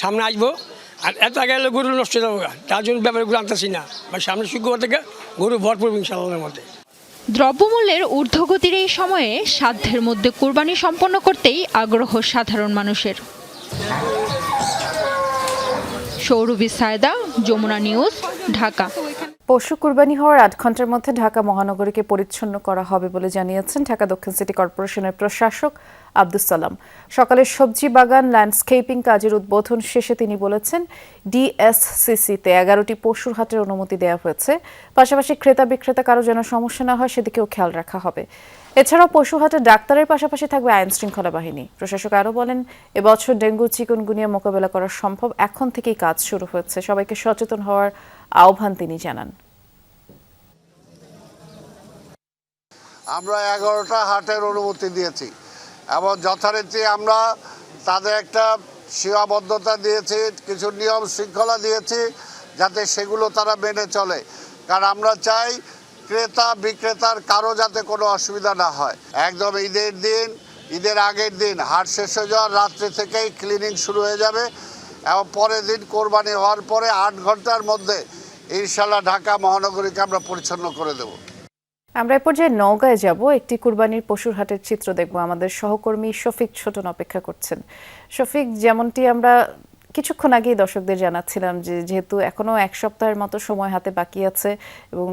সামনে আসবো আর এত আগে এলে গরু নষ্ট হয়ে যাবো গা, তার জন্য ব্যাপারগুলো আনতেছি না। বা সামনে শুক্রবার থেকে গরু ভরপুর ইনশাআল্লাহর মধ্যে। দ্রব্যমূল্যের ঊর্ধ্বগতির এই সময়ে সাধ্যের মধ্যে কোরবানি সম্পন্ন করতেই আগ্রহ সাধারণ মানুষের। সৌরভী সায়দা, যমুনা নিউজ, ঢাকা। পশু কুরবানি হওয়ার 8 ঘন্টার মধ্যে ঢাকা মহানগরীকে পরিচ্ছন্ন করা হবে বলে জানিয়েছেন ঢাকা দক্ষিণ সিটি কর্পোরেশনের প্রশাসক আব্দুস সালাম। সকালে সবজি বাগান ল্যান্ডস্কেপিং কাজের উদ্বোধন শেষে তিনি বলেছেন, ডিএসসিসিতে 11টি পশুর হাটের অনুমতি দেওয়া হয়েছে। পাশাপাশি ক্রেতা বিক্রেতা কারো যেন সমস্যা না হয় সেদিকেও খেয়াল রাখা হবে। এছাড়াও পশু হাটে ডাক্তারের পাশাপাশি থাকবে আইন শৃঙ্খলা বাহিনী। প্রশাসক আরও বলেন, এবছর ডেঙ্গু চিকুনগুনিয়া মোকাবেলা করা সম্ভব, এখন থেকেই কাজ শুরু হয়েছে। সবাইকে সচেতন হওয়ার আহ্বান তিনি জানান। আমরা 11টা হাটের অনুমতি দিয়েছি এবং যথারীতি আমরা তাদের একটা সীমাবদ্ধতা দিয়েছি, কিছু নিয়ম শৃঙ্খলা দিয়েছি যাতে সেগুলো তারা মেনে চলে। কারণ আমরা চাই ক্রেতা বিক্রেতার কারো যাতে কোনো অসুবিধা না হয়। একদম ঈদের দিন, ঈদের আগের দিন হাট শেষ হয়ে যাওয়ার রাত্রি থেকেই ক্লিনিং শুরু হয়ে যাবে এবং পরের দিন কোরবানি হওয়ার পরে 8 ঘন্টার মধ্যে ইনশাল্লাহ ঢাকা মহানগরীকে আমরা পরিচ্ছন্ন করে দেব। আমরা এ পর্যায়ে নওগাঁয় যাব, একটি কুরবানির পশুর হাটের চিত্র দেখব। আমাদের সহকর্মী শফিক ছোটন অপেক্ষা করছেন। শফিক, যেমনটি আমরা কিছুক্ষণ আগেই দর্শকদের জানাচ্ছিলাম যে যেহেতু এখনো 1 সপ্তাহের মতো সময় হাতে বাকি আছে এবং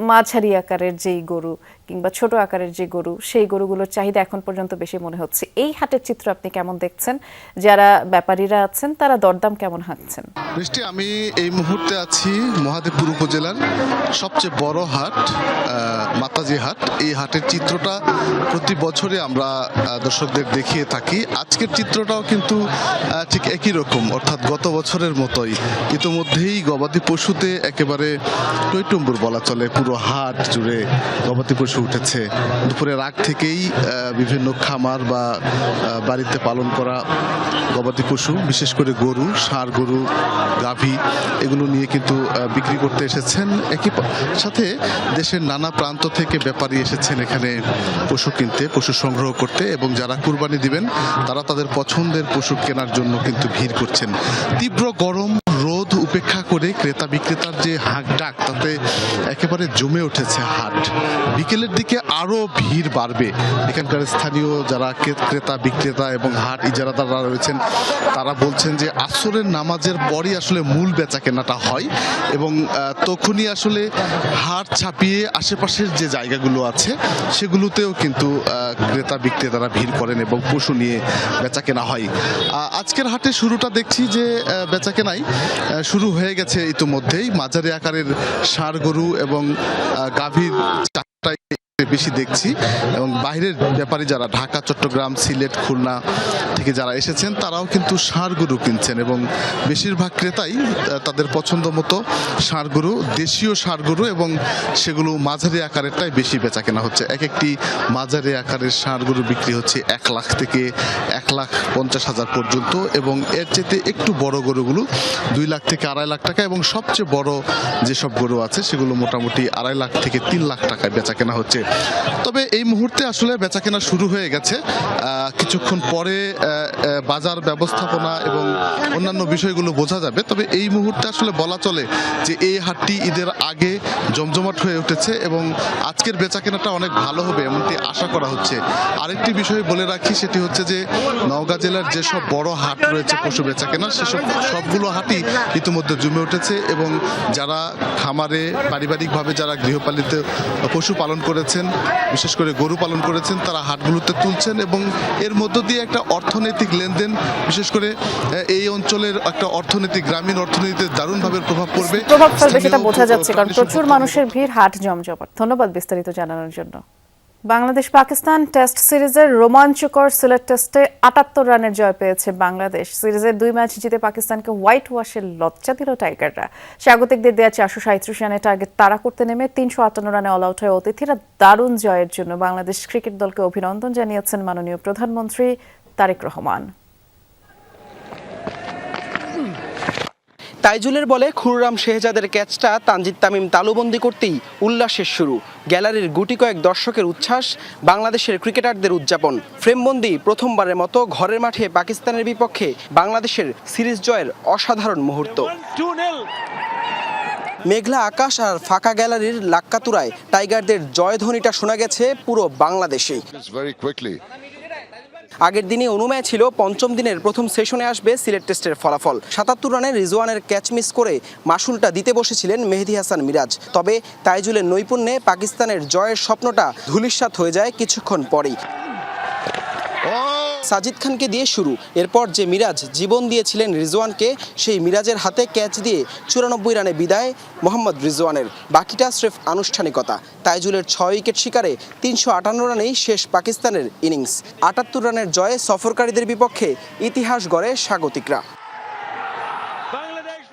মাঝারি আকারের যেই গরু কিংবা ছোট আকারের যে গরু, সেই গরুগুলোর চাহিদা এখন পর্যন্ত বেশি মনে হচ্ছে। এই হাটের চিত্র আপনি কেমন দেখছেন? যারা ব্যাপারীরা আছেন তারা দরদাম কেমন হাঁকছেন? বৃষ্টি, আমি এই মুহূর্তে আছি মহাদেবপুর উপজেলার সবচেয়ে বড় হাট, মাতাজি হাট। এই হাটের চিত্রটা প্রতি বছরে আমরা দর্শকদের দেখিয়ে থাকি। আজকের চিত্রটাও কিন্তু ঠিক একই রকম, অর্থাৎ গত বছরের মতোই। ইতোমধ্যেই গবাদি পশুতে একেবারে টইটুম্বুর বলা চলে, পুরো হাট জুড়ে গবাদি পশু উঠেছে। দুপুরের আগ থেকেই বিভিন্ন খামার বা বাড়িতে পালন করা গবাদি পশু, বিশেষ করে গরু, ষাঁড় গরু, গাভী, এগুলো নিয়ে কিন্তু বিক্রি করতে এসেছেন। একই সাথে দেশের নানা প্রান্ত থেকে ব্যাপারী এসেছেন এখানে পশু কিনতে, পশু সংগ্রহ করতে, এবং যারা কুরবানি দিবেন তারা তাদের পছন্দের পশু কেনার জন্য কিন্তু ভিড় করছেন। তীব্র গরম রোদ উপেক্ষা করে ক্রেতা বিক্রেতার যে হাঁক ডাক, তাতে একেবারে জমে উঠেছে হাট। বিকেলের দিকে আরও ভিড় বাড়বে। এখানকার স্থানীয় যারা ক্রেতা বিক্রেতা এবং হাট ইজারাদাররা রয়েছেন তারা বলছেন যে আসরের নামাজের পরই আসলে মূল বেচা কেনাটা হয়, এবং তখনই আসলে হাট ছাপিয়ে আশেপাশের যে জায়গাগুলো আছে সেগুলোতেও কিন্তু ক্রেতা বিক্রেতারা ভিড় করেন এবং পশু নিয়ে বেচা কেনা হয়। আজকের হাটে শুরুটা দেখছি যে বেচা কেনাই শুরু হয়ে গেছে ইতিমধ্যেই। মাঝারি আকারের ষাঁড় গরু এবং গাভীর চারটাই বেশি দেখছি, এবং বাইরের ব্যাপারী যারা ঢাকা, চট্টগ্রাম, সিলেট, খুলনা থেকে যারা এসেছেন তারাও কিন্তু ষাঁড় গরু কিনছেন, এবং বেশিরভাগ ক্রেতাই তাদের পছন্দ মতো ষাঁড় গরু, দেশীয় ষাঁড় গরু, এবং সেগুলো মাঝারি আকারেরটাই বেশি বেচা কেনা হচ্ছে। এক একটি মাঝারি আকারের ষাঁড় গরু বিক্রি হচ্ছে 1 লাখ থেকে 1,50,000 পর্যন্ত, এবং এর চেয়ে একটু বড় গরুগুলো 2 লাখ থেকে 2.5 লাখ টাকা, এবং সবচেয়ে বড় যেসব গরু আছে সেগুলো মোটামুটি 2.5 লাখ থেকে 3 লাখ টাকায় বেচা কেনা হচ্ছে। তবে এই মুহূর্তে আসলে বেচাকেনা শুরু হয়ে গেছে। কিছুক্ষণ পরে বাজার ব্যবস্থাপনা এবং অন্যান্য বিষয়গুলো বোঝা যাবে। তবে এই মুহূর্তে আসলে বলা চলে যে এই হাটটি ঈদের আগে জমজমাট হয়ে উঠেছে, এবং আজকের বেচাকেনাটা অনেক ভালো হবে এমনটি আশা করা হচ্ছে। আরেকটি বিষয় বলে রাখি, সেটি হচ্ছে যে নওগাঁ জেলার যেসব বড় হাট রয়েছে পশু বেচাকেনার, সেসব সবগুলো হাটই ইতিমধ্যে জমে উঠেছে, এবং যারা খামারে পারিবারিকভাবে যারা গৃহপালিত পশু পালন করেছেন, বিশেষ করে গরু পালন করেছেন, তারা হাটগুলোতে তুলছেন, এবং এর মধ্য দিয়ে একটা অর্থনৈতিক লেনদেন, বিশেষ করে এই অঞ্চলের একটা অর্থনীতি, গ্রামীণ অর্থনীতিতে দারুণভাবে প্রভাব পড়বে। সেটা বোঝা যাচ্ছে, কারণ প্রচুর মানুষের ভিড়, হাট জমজমাট। ধন্যবাদ বিস্তারিত জানানোর জন্য। বাংলাদেশ পাকিস্তান টেস্ট সিরিজের রোমাঞ্চকর সিলেট টেস্টে 78 রানের জয় পেয়েছে বাংলাদেশ। সিরিজের 2 ম্যাচ জিতে পাকিস্তানকে হোয়াইট ওয়াশের লজ্জা দিল টাইগাররা। স্বাগতিকদের দেয়া 437 রানের টার্গেট তাড়া করতে নেমে 358 রানে অল আউট হয়ে অতিথিরা দারুণ জয়ের জন্য বাংলাদেশ ক্রিকেট দলকে অভিনন্দন জানিয়েছেন মাননীয় প্রধানমন্ত্রী তারেক রহমান। তাইজুলের বলে খুররাম শেহজাদের ক্যাচটা তানজিদ তামিম তালুবন্দি করতেই উল্লাসের শুরু। গ্যালারির গুটি কয়েক দর্শকের উচ্ছ্বাস, বাংলাদেশের ক্রিকেটারদের উদযাপন। ফ্রেমবন্দি প্রথমবারের মতো ঘরের মাঠে পাকিস্তানের বিপক্ষে বাংলাদেশের সিরিজ জয়ের অসাধারণ মুহূর্ত। মেঘলা আকাশ আর ফাঁকা গ্যালারির লাক্কাতুরায় টাইগারদের জয়ধ্বনিটা শোনা গেছে পুরো বাংলাদেশেই। আগের দিনে অনুমেয় ছিল পঞ্চম দিনের প্রথম সেশনে আসবে সিলেট টেস্টের ফলাফল। 77 রানে রিজওয়ানের ক্যাচ মিস করে মাসুলটা দিতে বসেছিলেন মেহেদী হাসান মিরাজ। তবে তাইজুলের নৈপুণ্যে পাকিস্তানের জয়ের স্বপ্নটা ধূলিসাৎ হয়ে যায় কিছুক্ষণ পরেই। সাজিদ খানকে দিয়ে শুরু, এরপর যে মিরাজ জীবন দিয়েছিলেন রিজওয়ানকে, সেই মিরাজের হাতে ক্যাচ দিয়ে 94 রানে বিদায় মোহাম্মদ রিজওয়ানের। বাকিটা স্রেফ আনুষ্ঠানিকতা। তাইজুলের 6 উইকেট শিকারে 358 রানেই শেষ পাকিস্তানের ইনিংস। 78 রানের জয়ে সফরকারীদের বিপক্ষে ইতিহাস গড়ে স্বাগতিকরা।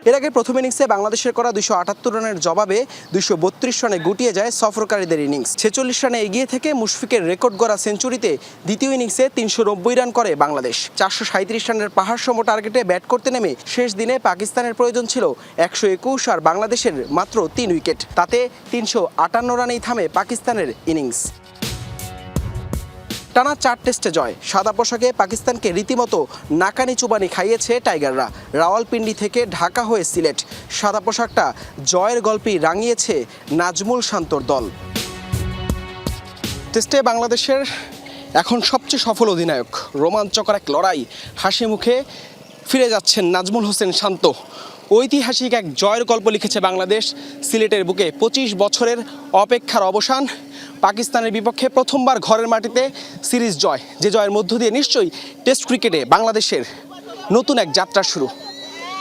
এর আগে প্রথম ইনিংসে বাংলাদেশের করা 278 রানের জবাবে 232 রানে গুটিয়ে যায় সফরকারীদের ইনিংস। 46 রানে এগিয়ে থেকে মুশফিকের রেকর্ড গড়া সেঞ্চুরিতে দ্বিতীয় ইনিংসে 390 রান করে বাংলাদেশ। 437 রানের পাহাড়সম টার্গেটে ব্যাট করতে নেমে শেষ দিনে পাকিস্তানের প্রয়োজন ছিল 121 আর বাংলাদেশের মাত্র 3 উইকেট। তাতে 358 রানেই থামে পাকিস্তানের ইনিংস। টানা 4 টেস্টে জয়, সাদা পোশাকে পাকিস্তানকে রীতিমতো নাকানি চুবানি খাইয়েছে টাইগাররা। রাওয়ালপিন্ডি থেকে ঢাকা হয়ে সিলেট, সাদা পোশাকটা জয়ের গল্পেই রাঙিয়েছে নাজমুল শান্তর দল। টেস্টে বাংলাদেশের এখন সবচেয়ে সফল অধিনায়ক, রোমাঞ্চকর এক লড়াই, হাসি মুখে ফিরে যাচ্ছেন নাজমুল হোসেন শান্ত। ঐতিহাসিক এক জয়ের গল্প লিখেছে বাংলাদেশ। সিলেটের বুকে 25 বছরের অপেক্ষার অবসান, পাকিস্তানের বিপক্ষে প্রথমবার ঘরের মাটিতে সিরিজ জয়, যে জয়ের মধ্য দিয়ে নিশ্চয়ই টেস্ট ক্রিকেটে বাংলাদেশের নতুন এক যাত্রা শুরু।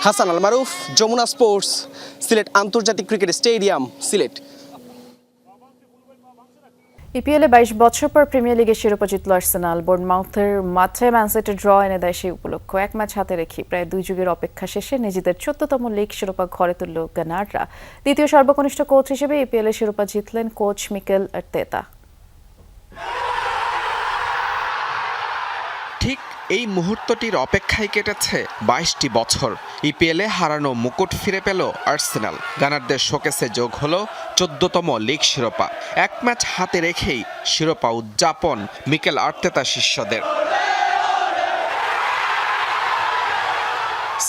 হাসান আল মারুফ, যমুনা স্পোর্টস, সিলেট আন্তর্জাতিক ক্রিকেট স্টেডিয়াম, সিলেট। ইপিএলে 22 বছর পর প্রিমিয়ার লিগের শিরোপা জিতল আর্সেনাল। বোর্নমাউথের মাঠে ম্যান সিটির ড্র এনে দেয় সেই উপলক্ষ। এক ম্যাচ হাতে রেখে প্রায় 2 যুগের অপেক্ষা শেষে নিজেদের 14তম লিগ শিরোপা ঘরে তুলল গানাররা। দ্বিতীয় সর্বকনিষ্ঠ কোচ হিসেবে ইপিএলের শিরোপা জিতলেন কোচ মিকেল আর্তেতা। ঠিক এই মুহূর্তটির অপেক্ষায় কেটেছে 22টি বছর। ইপিএলে হারানো মুকুট ফিরে পেল আর্সেনাল। গানারদের শোকেসে যোগ হলো 14তম লিগ শিরোপা। এক ম্যাচ হাতে রেখেই শিরোপা উদযাপন মিকেল আর্তেতা শিষ্যদের।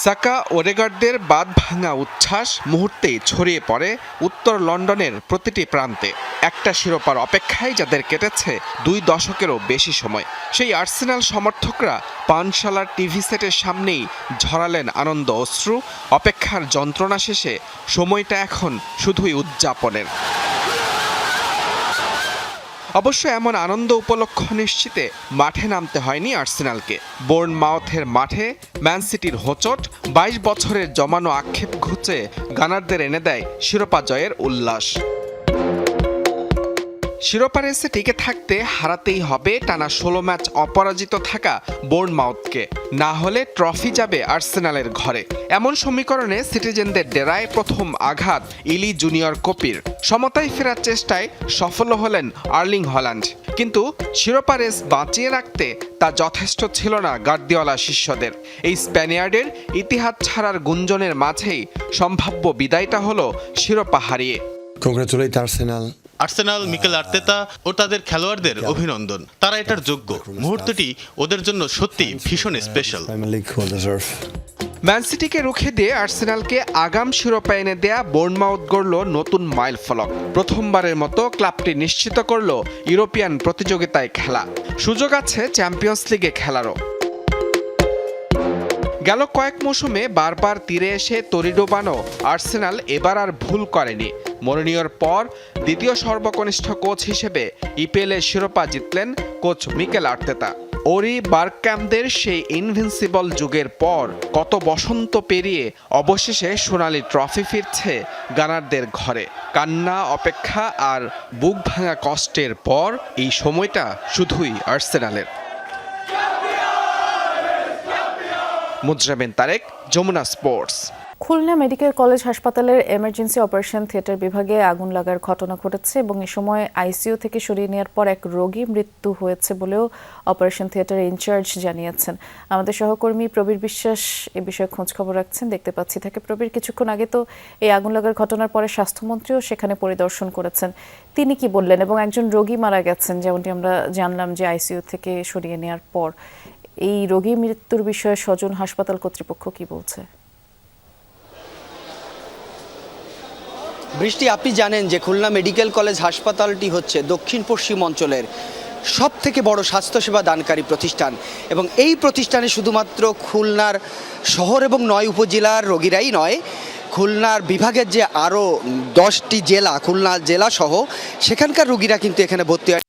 সাকা ওডেগার্ডদের বাদ ভাঙা উচ্ছ্বাস মুহূর্তেই ছড়িয়ে পড়ে উত্তর লন্ডনের প্রতিটি প্রান্তে। একটা শিরোপার অপেক্ষায় যাদের কেটেছে 2 দশকেরও বেশি সময়, সেই আর্সেনাল সমর্থকরা পানশালার টিভি সেটের সামনেই ঝরালেন আনন্দ অশ্রু। অপেক্ষার যন্ত্রণা শেষে সময়টা এখন শুধুই উদযাপনের। অবশ্য এমন আনন্দ উপলক্ষ নিশ্চিতে মাঠে নামতে হয়নি আর্সেনালকে। বোর্নমাউথের মাঠে ম্যান সিটির হোঁচট 22 বছরের জমানো আক্ষেপ ঘুচে গানারদের এনে দেয় শিরোপা জয়ের উল্লাস। শিরোপা রেসে টিকে থাকতে হারাতেই হবে টানা 16 ম্যাচ অপরাজিত থাকা বোর্নমাউথকে, না হলে ট্রফি যাবে আর্সেনালের ঘরে। এমন সমীকরণে সিটিজেনদের ডেরায় প্রথম আঘাত ইলি জুনিয়র কোপির। সমতায় ফেরার চেষ্টায় সফল হলেন আর্লিং হল্যান্ড, কিন্তু শিরোপা রেস বাঁচিয়ে রাখতে তা যথেষ্ট ছিল না গার্দিওলা শিষ্যদের। এই স্প্যানিয়ার্ডের ইতিহাস ছাড়ার গুঞ্জনের মাঝেই সম্ভাব্য বিদায়টা হলো শিরোপা হারিয়ে। Congratulate Arsenal. Arsenal, Mikel Arteta ও তাদের খেলোয়াড়দের অভিনন্দন। তারা এটার যোগ্য। মুহূর্তটি ওদের জন্য সত্যি ভীষণ স্পেশাল। ম্যান সিটিকে রুখে দিয়ে আর্সেনালকে আগাম শিরোপা এনে দেয়া বোর্নমাউথ গড়ল নতুন মাইল ফলক। প্রথমবারের মতো ক্লাবটি নিশ্চিত করল ইউরোপিয়ান প্রতিযোগিতায় খেলা। সুযোগ আছে চ্যাম্পিয়ন্স লিগে খেলারও। গেল কয়েক মৌসুমে বারবার তীরে এসে তরি ডোবানো আর্সেনাল এবার আর ভুল করেনি। মরিনিয়োর পর দ্বিতীয় সর্বকনিষ্ঠ কোচ হিসেবে ইপিএলের শিরোপা জিতলেন কোচ মিকেল আর্তেতা। ওরি বার্গক্যাম্পদের সেই ইনভিনসিবল যুগের পর কত বসন্ত পেরিয়ে অবশেষে সোনালি ট্রফি ফিরছে গানারদের ঘরে। কান্না, অপেক্ষা আর বুক ভাঙা কষ্টের পর এই সময়টা শুধুই আর্সেনালের। Mujrabin Tarek, Jamuna sports. Khulna medical college হাসপাতালের এমার্জেন্সি অপারেশন থিয়েটার বিভাগে আগুন লাগার ঘটনা ঘটেছে এবং এ সময় আইসিইউ থেকে সরিয়ে নেওয়ার পর এক রোগী মৃত্যু হয়েছে বলেও অপারেশন থিয়েটারের ইনচার্জ জানিয়েছেন। আমাদের সহকর্মী প্রবীর বিশ্বাস এ বিষয়ে খোঁজ খবর রাখছেন, দেখতে পাচ্ছি তাকে। প্রবীর, কিছুক্ষণ আগে তো এই আগুন লাগার ঘটনার পরে স্বাস্থ্যমন্ত্রীও সেখানে পরিদর্শন করেছেন, তিনি কি বললেন? এবং একজন রোগী মারা গেছেন যেমনটি আমরা জানলাম যে আইসিইউ থেকে সরিয়ে নেওয়ার পর। এই রোগী মৃত্যুর বিষয়ে স্বজন হাসপাতাল কর্তৃপক্ষ কি বলছে? বৃষ্টি, আপনি জানেন যে খুলনা মেডিকেল কলেজ হাসপাতালটি হচ্ছে দক্ষিণ পশ্চিম অঞ্চলের সবথেকে বড় স্বাস্থ্যসেবা দানকারী প্রতিষ্ঠান এবং এই প্রতিষ্ঠানে শুধুমাত্র খুলনার শহর এবং 9 উপজেলার রোগীরাই নয়, খুলনার বিভাগের যে আরও 10টি জেলা, খুলনা জেলা সহ সেখানকার রোগীরা কিন্তু এখানে ভর্তি হয়,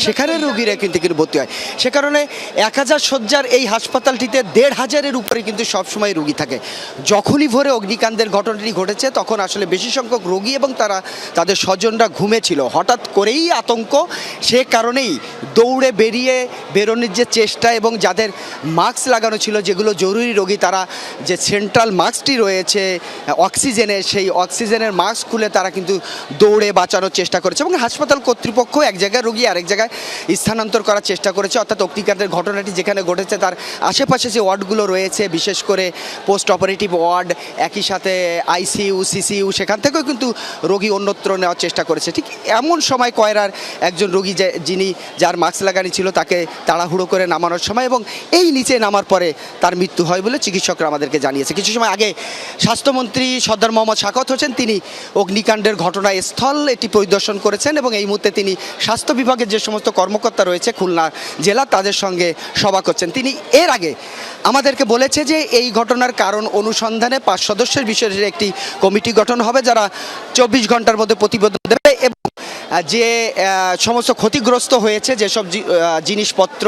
সেখানের রোগীরা কিন্তু ভর্তি হয়। সে কারণে 1000 শয্যার এই হাসপাতালটিতে 1500-এর উপরে কিন্তু সবসময় রোগী থাকে। যখনই ভোরে অগ্নিকাণ্ডের ঘটনাটি ঘটেছে তখন আসলে বেশি সংখ্যক রোগী এবং তাদের স্বজনরা ঘুমেছিল। হঠাৎ করেই আতঙ্ক, সে কারণেই দৌড়ে বেরোনোর যে চেষ্টা এবং যাদের মাস্ক লাগানো ছিল, যেগুলো জরুরি রোগী, তারা যে সেন্ট্রাল মাস্কটি রয়েছে অক্সিজেনের, সেই অক্সিজেনের মাস্ক খুলে তারা কিন্তু দৌড়ে বাঁচানোর চেষ্টা করেছে এবং হাসপাতাল কর্তৃপক্ষ এক জায়গায় রোগী আরেক জায়গায় স্থানান্তর করার চেষ্টা করেছে। অর্থাৎ অগ্নিকাণ্ডের ঘটনাটি যেখানে ঘটেছে তার আশেপাশে যে ওয়ার্ডগুলো রয়েছে, বিশেষ করে পোস্ট অপারেটিভ ওয়ার্ড, একই সাথে আইসিইউ, সিসিইউ, সেখান থেকেও কিন্তু রোগী অন্যত্র নেওয়ার চেষ্টা করেছে। ঠিক এমন সময় কয়রার একজন রোগী যার মাস্ক লাগানি ছিল তাকে তাড়াহুড়ো করে নামানোর সময় এবং এই নিচে নামার পরে তার মৃত্যু হয় বলে চিকিৎসকরা আমাদেরকে জানিয়েছে। কিছু সময় আগে স্বাস্থ্যমন্ত্রী সর্দার মোহাম্মদ শাকাওয়াত হোসেন তিনি অগ্নিকাণ্ডের ঘটনাস্থল এটি পরিদর্শন করেছেন এবং এই মুহূর্তে তিনি স্বাস্থ্য বিভাগের যে সমস্ত কর্মকর্তা রয়েছে খুলনা জেলা তাদের সঙ্গে সভা করছেন। তিনি এর আগে আমাদেরকে বলেছে যে এই ঘটনার কারণ অনুসন্ধানে 5 সদস্যের বিশেষের একটি কমিটি গঠন হবে, যারা 24 ঘন্টার মধ্যে প্রতিবেদন দেবে এবং যে সমস্ত ক্ষতিগ্রস্ত হয়েছে যেসব জিনিসপত্র,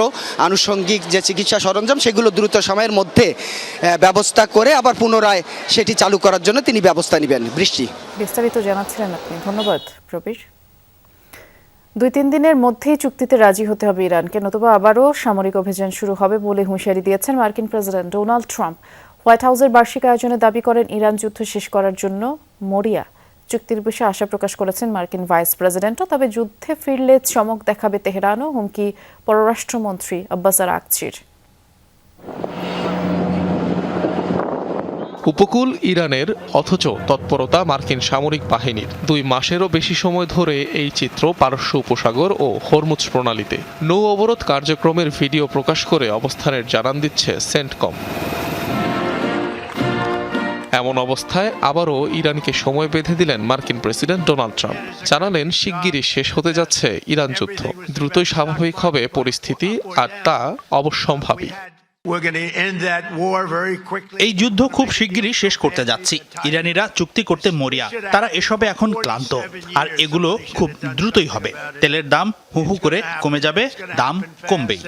আনুষঙ্গিক যে চিকিৎসা সরঞ্জাম, সেগুলো দ্রুত সময়ের মধ্যে ব্যবস্থা করে আবার পুনরায় সেটি চালু করার জন্য তিনি ব্যবস্থা নেবেন। বৃষ্টি, বিস্তারিত জানাচ্ছিলেন আপনি, ধন্যবাদ প্রবীর। 2-3 দিনের মধ্যেই চুক্তিতে রাজি হতে হবে ইরানকে, নতুবা আবারও সামরিক অভিযান শুরু হবে বলে হুঁশিয়ারি দিয়েছেন মার্কিন প্রেসিডেন্ট ডোনাল্ড ট্রাম্প। হোয়াইট হাউসের বার্ষিক আয়োজনে দাবি করেন ইরান যুদ্ধ শেষ করার জন্য মরিয়া। চুক্তির বিষয়ে আশা প্রকাশ করেছেন মার্কিন ভাইস প্রেসিডেন্টও। তবে যুদ্ধে ফিরলে চমক দেখাবে তেহরানও, হুমকি পররাষ্ট্রমন্ত্রী আব্বাস আরাকচির। উপকূল ইরানের, অথচ তৎপরতা মার্কিন সামরিক বাহিনীর। 2 মাসেরও বেশি সময় ধরে এই চিত্র পারস্য উপসাগর ও হরমুজ প্রণালীতে। নৌ অবরোধ কার্যক্রমের ভিডিও প্রকাশ করে অবস্থানের জানান দিচ্ছে সেন্টকম। এমন অবস্থায় আবারও ইরানকে সময় বেঁধে দিলেন মার্কিন প্রেসিডেন্ট ডোনাল্ড ট্রাম্প। জানালেন শিগগিরই শেষ হতে যাচ্ছে ইরান যুদ্ধ, দ্রুতই স্বাভাবিক হবে পরিস্থিতি, আর তা অবশ্যম্ভাবী। এই যুদ্ধ খুব শিগগিরই শেষ করতে যাচ্ছি। ইরানিরা চুক্তি করতে মরিয়া, তারা এসবে এখন ক্লান্ত, আর এগুলো খুব দ্রুতই হবে। তেলের দাম হু হু করে কমে যাবে, দাম কমবেই।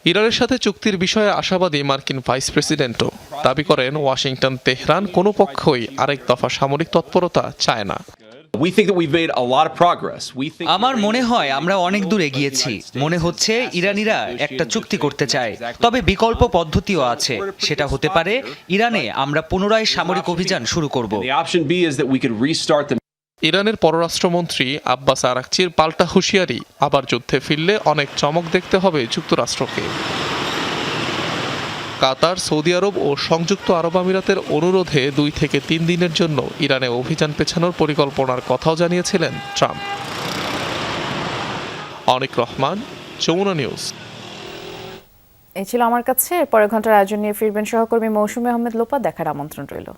ইরানের সাথে চুক্তির বিষয়ে আশাবাদী মার্কিন ভাইস প্রেসিডেন্টও। দাবি করেন ওয়াশিংটন, তেহরান কোনো পক্ষই আরেক দফা সামরিক তৎপরতা চায় না। আমার মনে হয় আমরা অনেক দূর এগিয়েছি। মনে হচ্ছে ইরানিরা একটা চুক্তি করতে চায়, তবে বিকল্প পদ্ধতিও আছে। সেটা হতে পারে ইরানে আমরা পুনরায় সামরিক অভিযান শুরু করব। ইরানের পররাষ্ট্রমন্ত্রী আব্বাস আরাকচির পাল্টা হুঁশিয়ারি, আবার যুদ্ধে ফিরলে অনেক চমক দেখতে হবে যুক্তরাষ্ট্রকে। কাতার, সৌদি আরব ও সংযুক্ত আরব আমিরাতের অনুরোধে 2 থেকে 3 দিনের জন্য ইরানে অভিযান পেছানোর পরিকল্পনার কথাও জানিয়েছিলেন ট্রাম্প। অনিক রহমান, যমুনা নিউজ। এই ছিল আমার কাছে। পরের ঘন্টার আয়োজন নিয়ে ফিরবেন সহকর্মী মৌসুমী আহমেদ লোপা। দেখার আমন্ত্রণ রইল।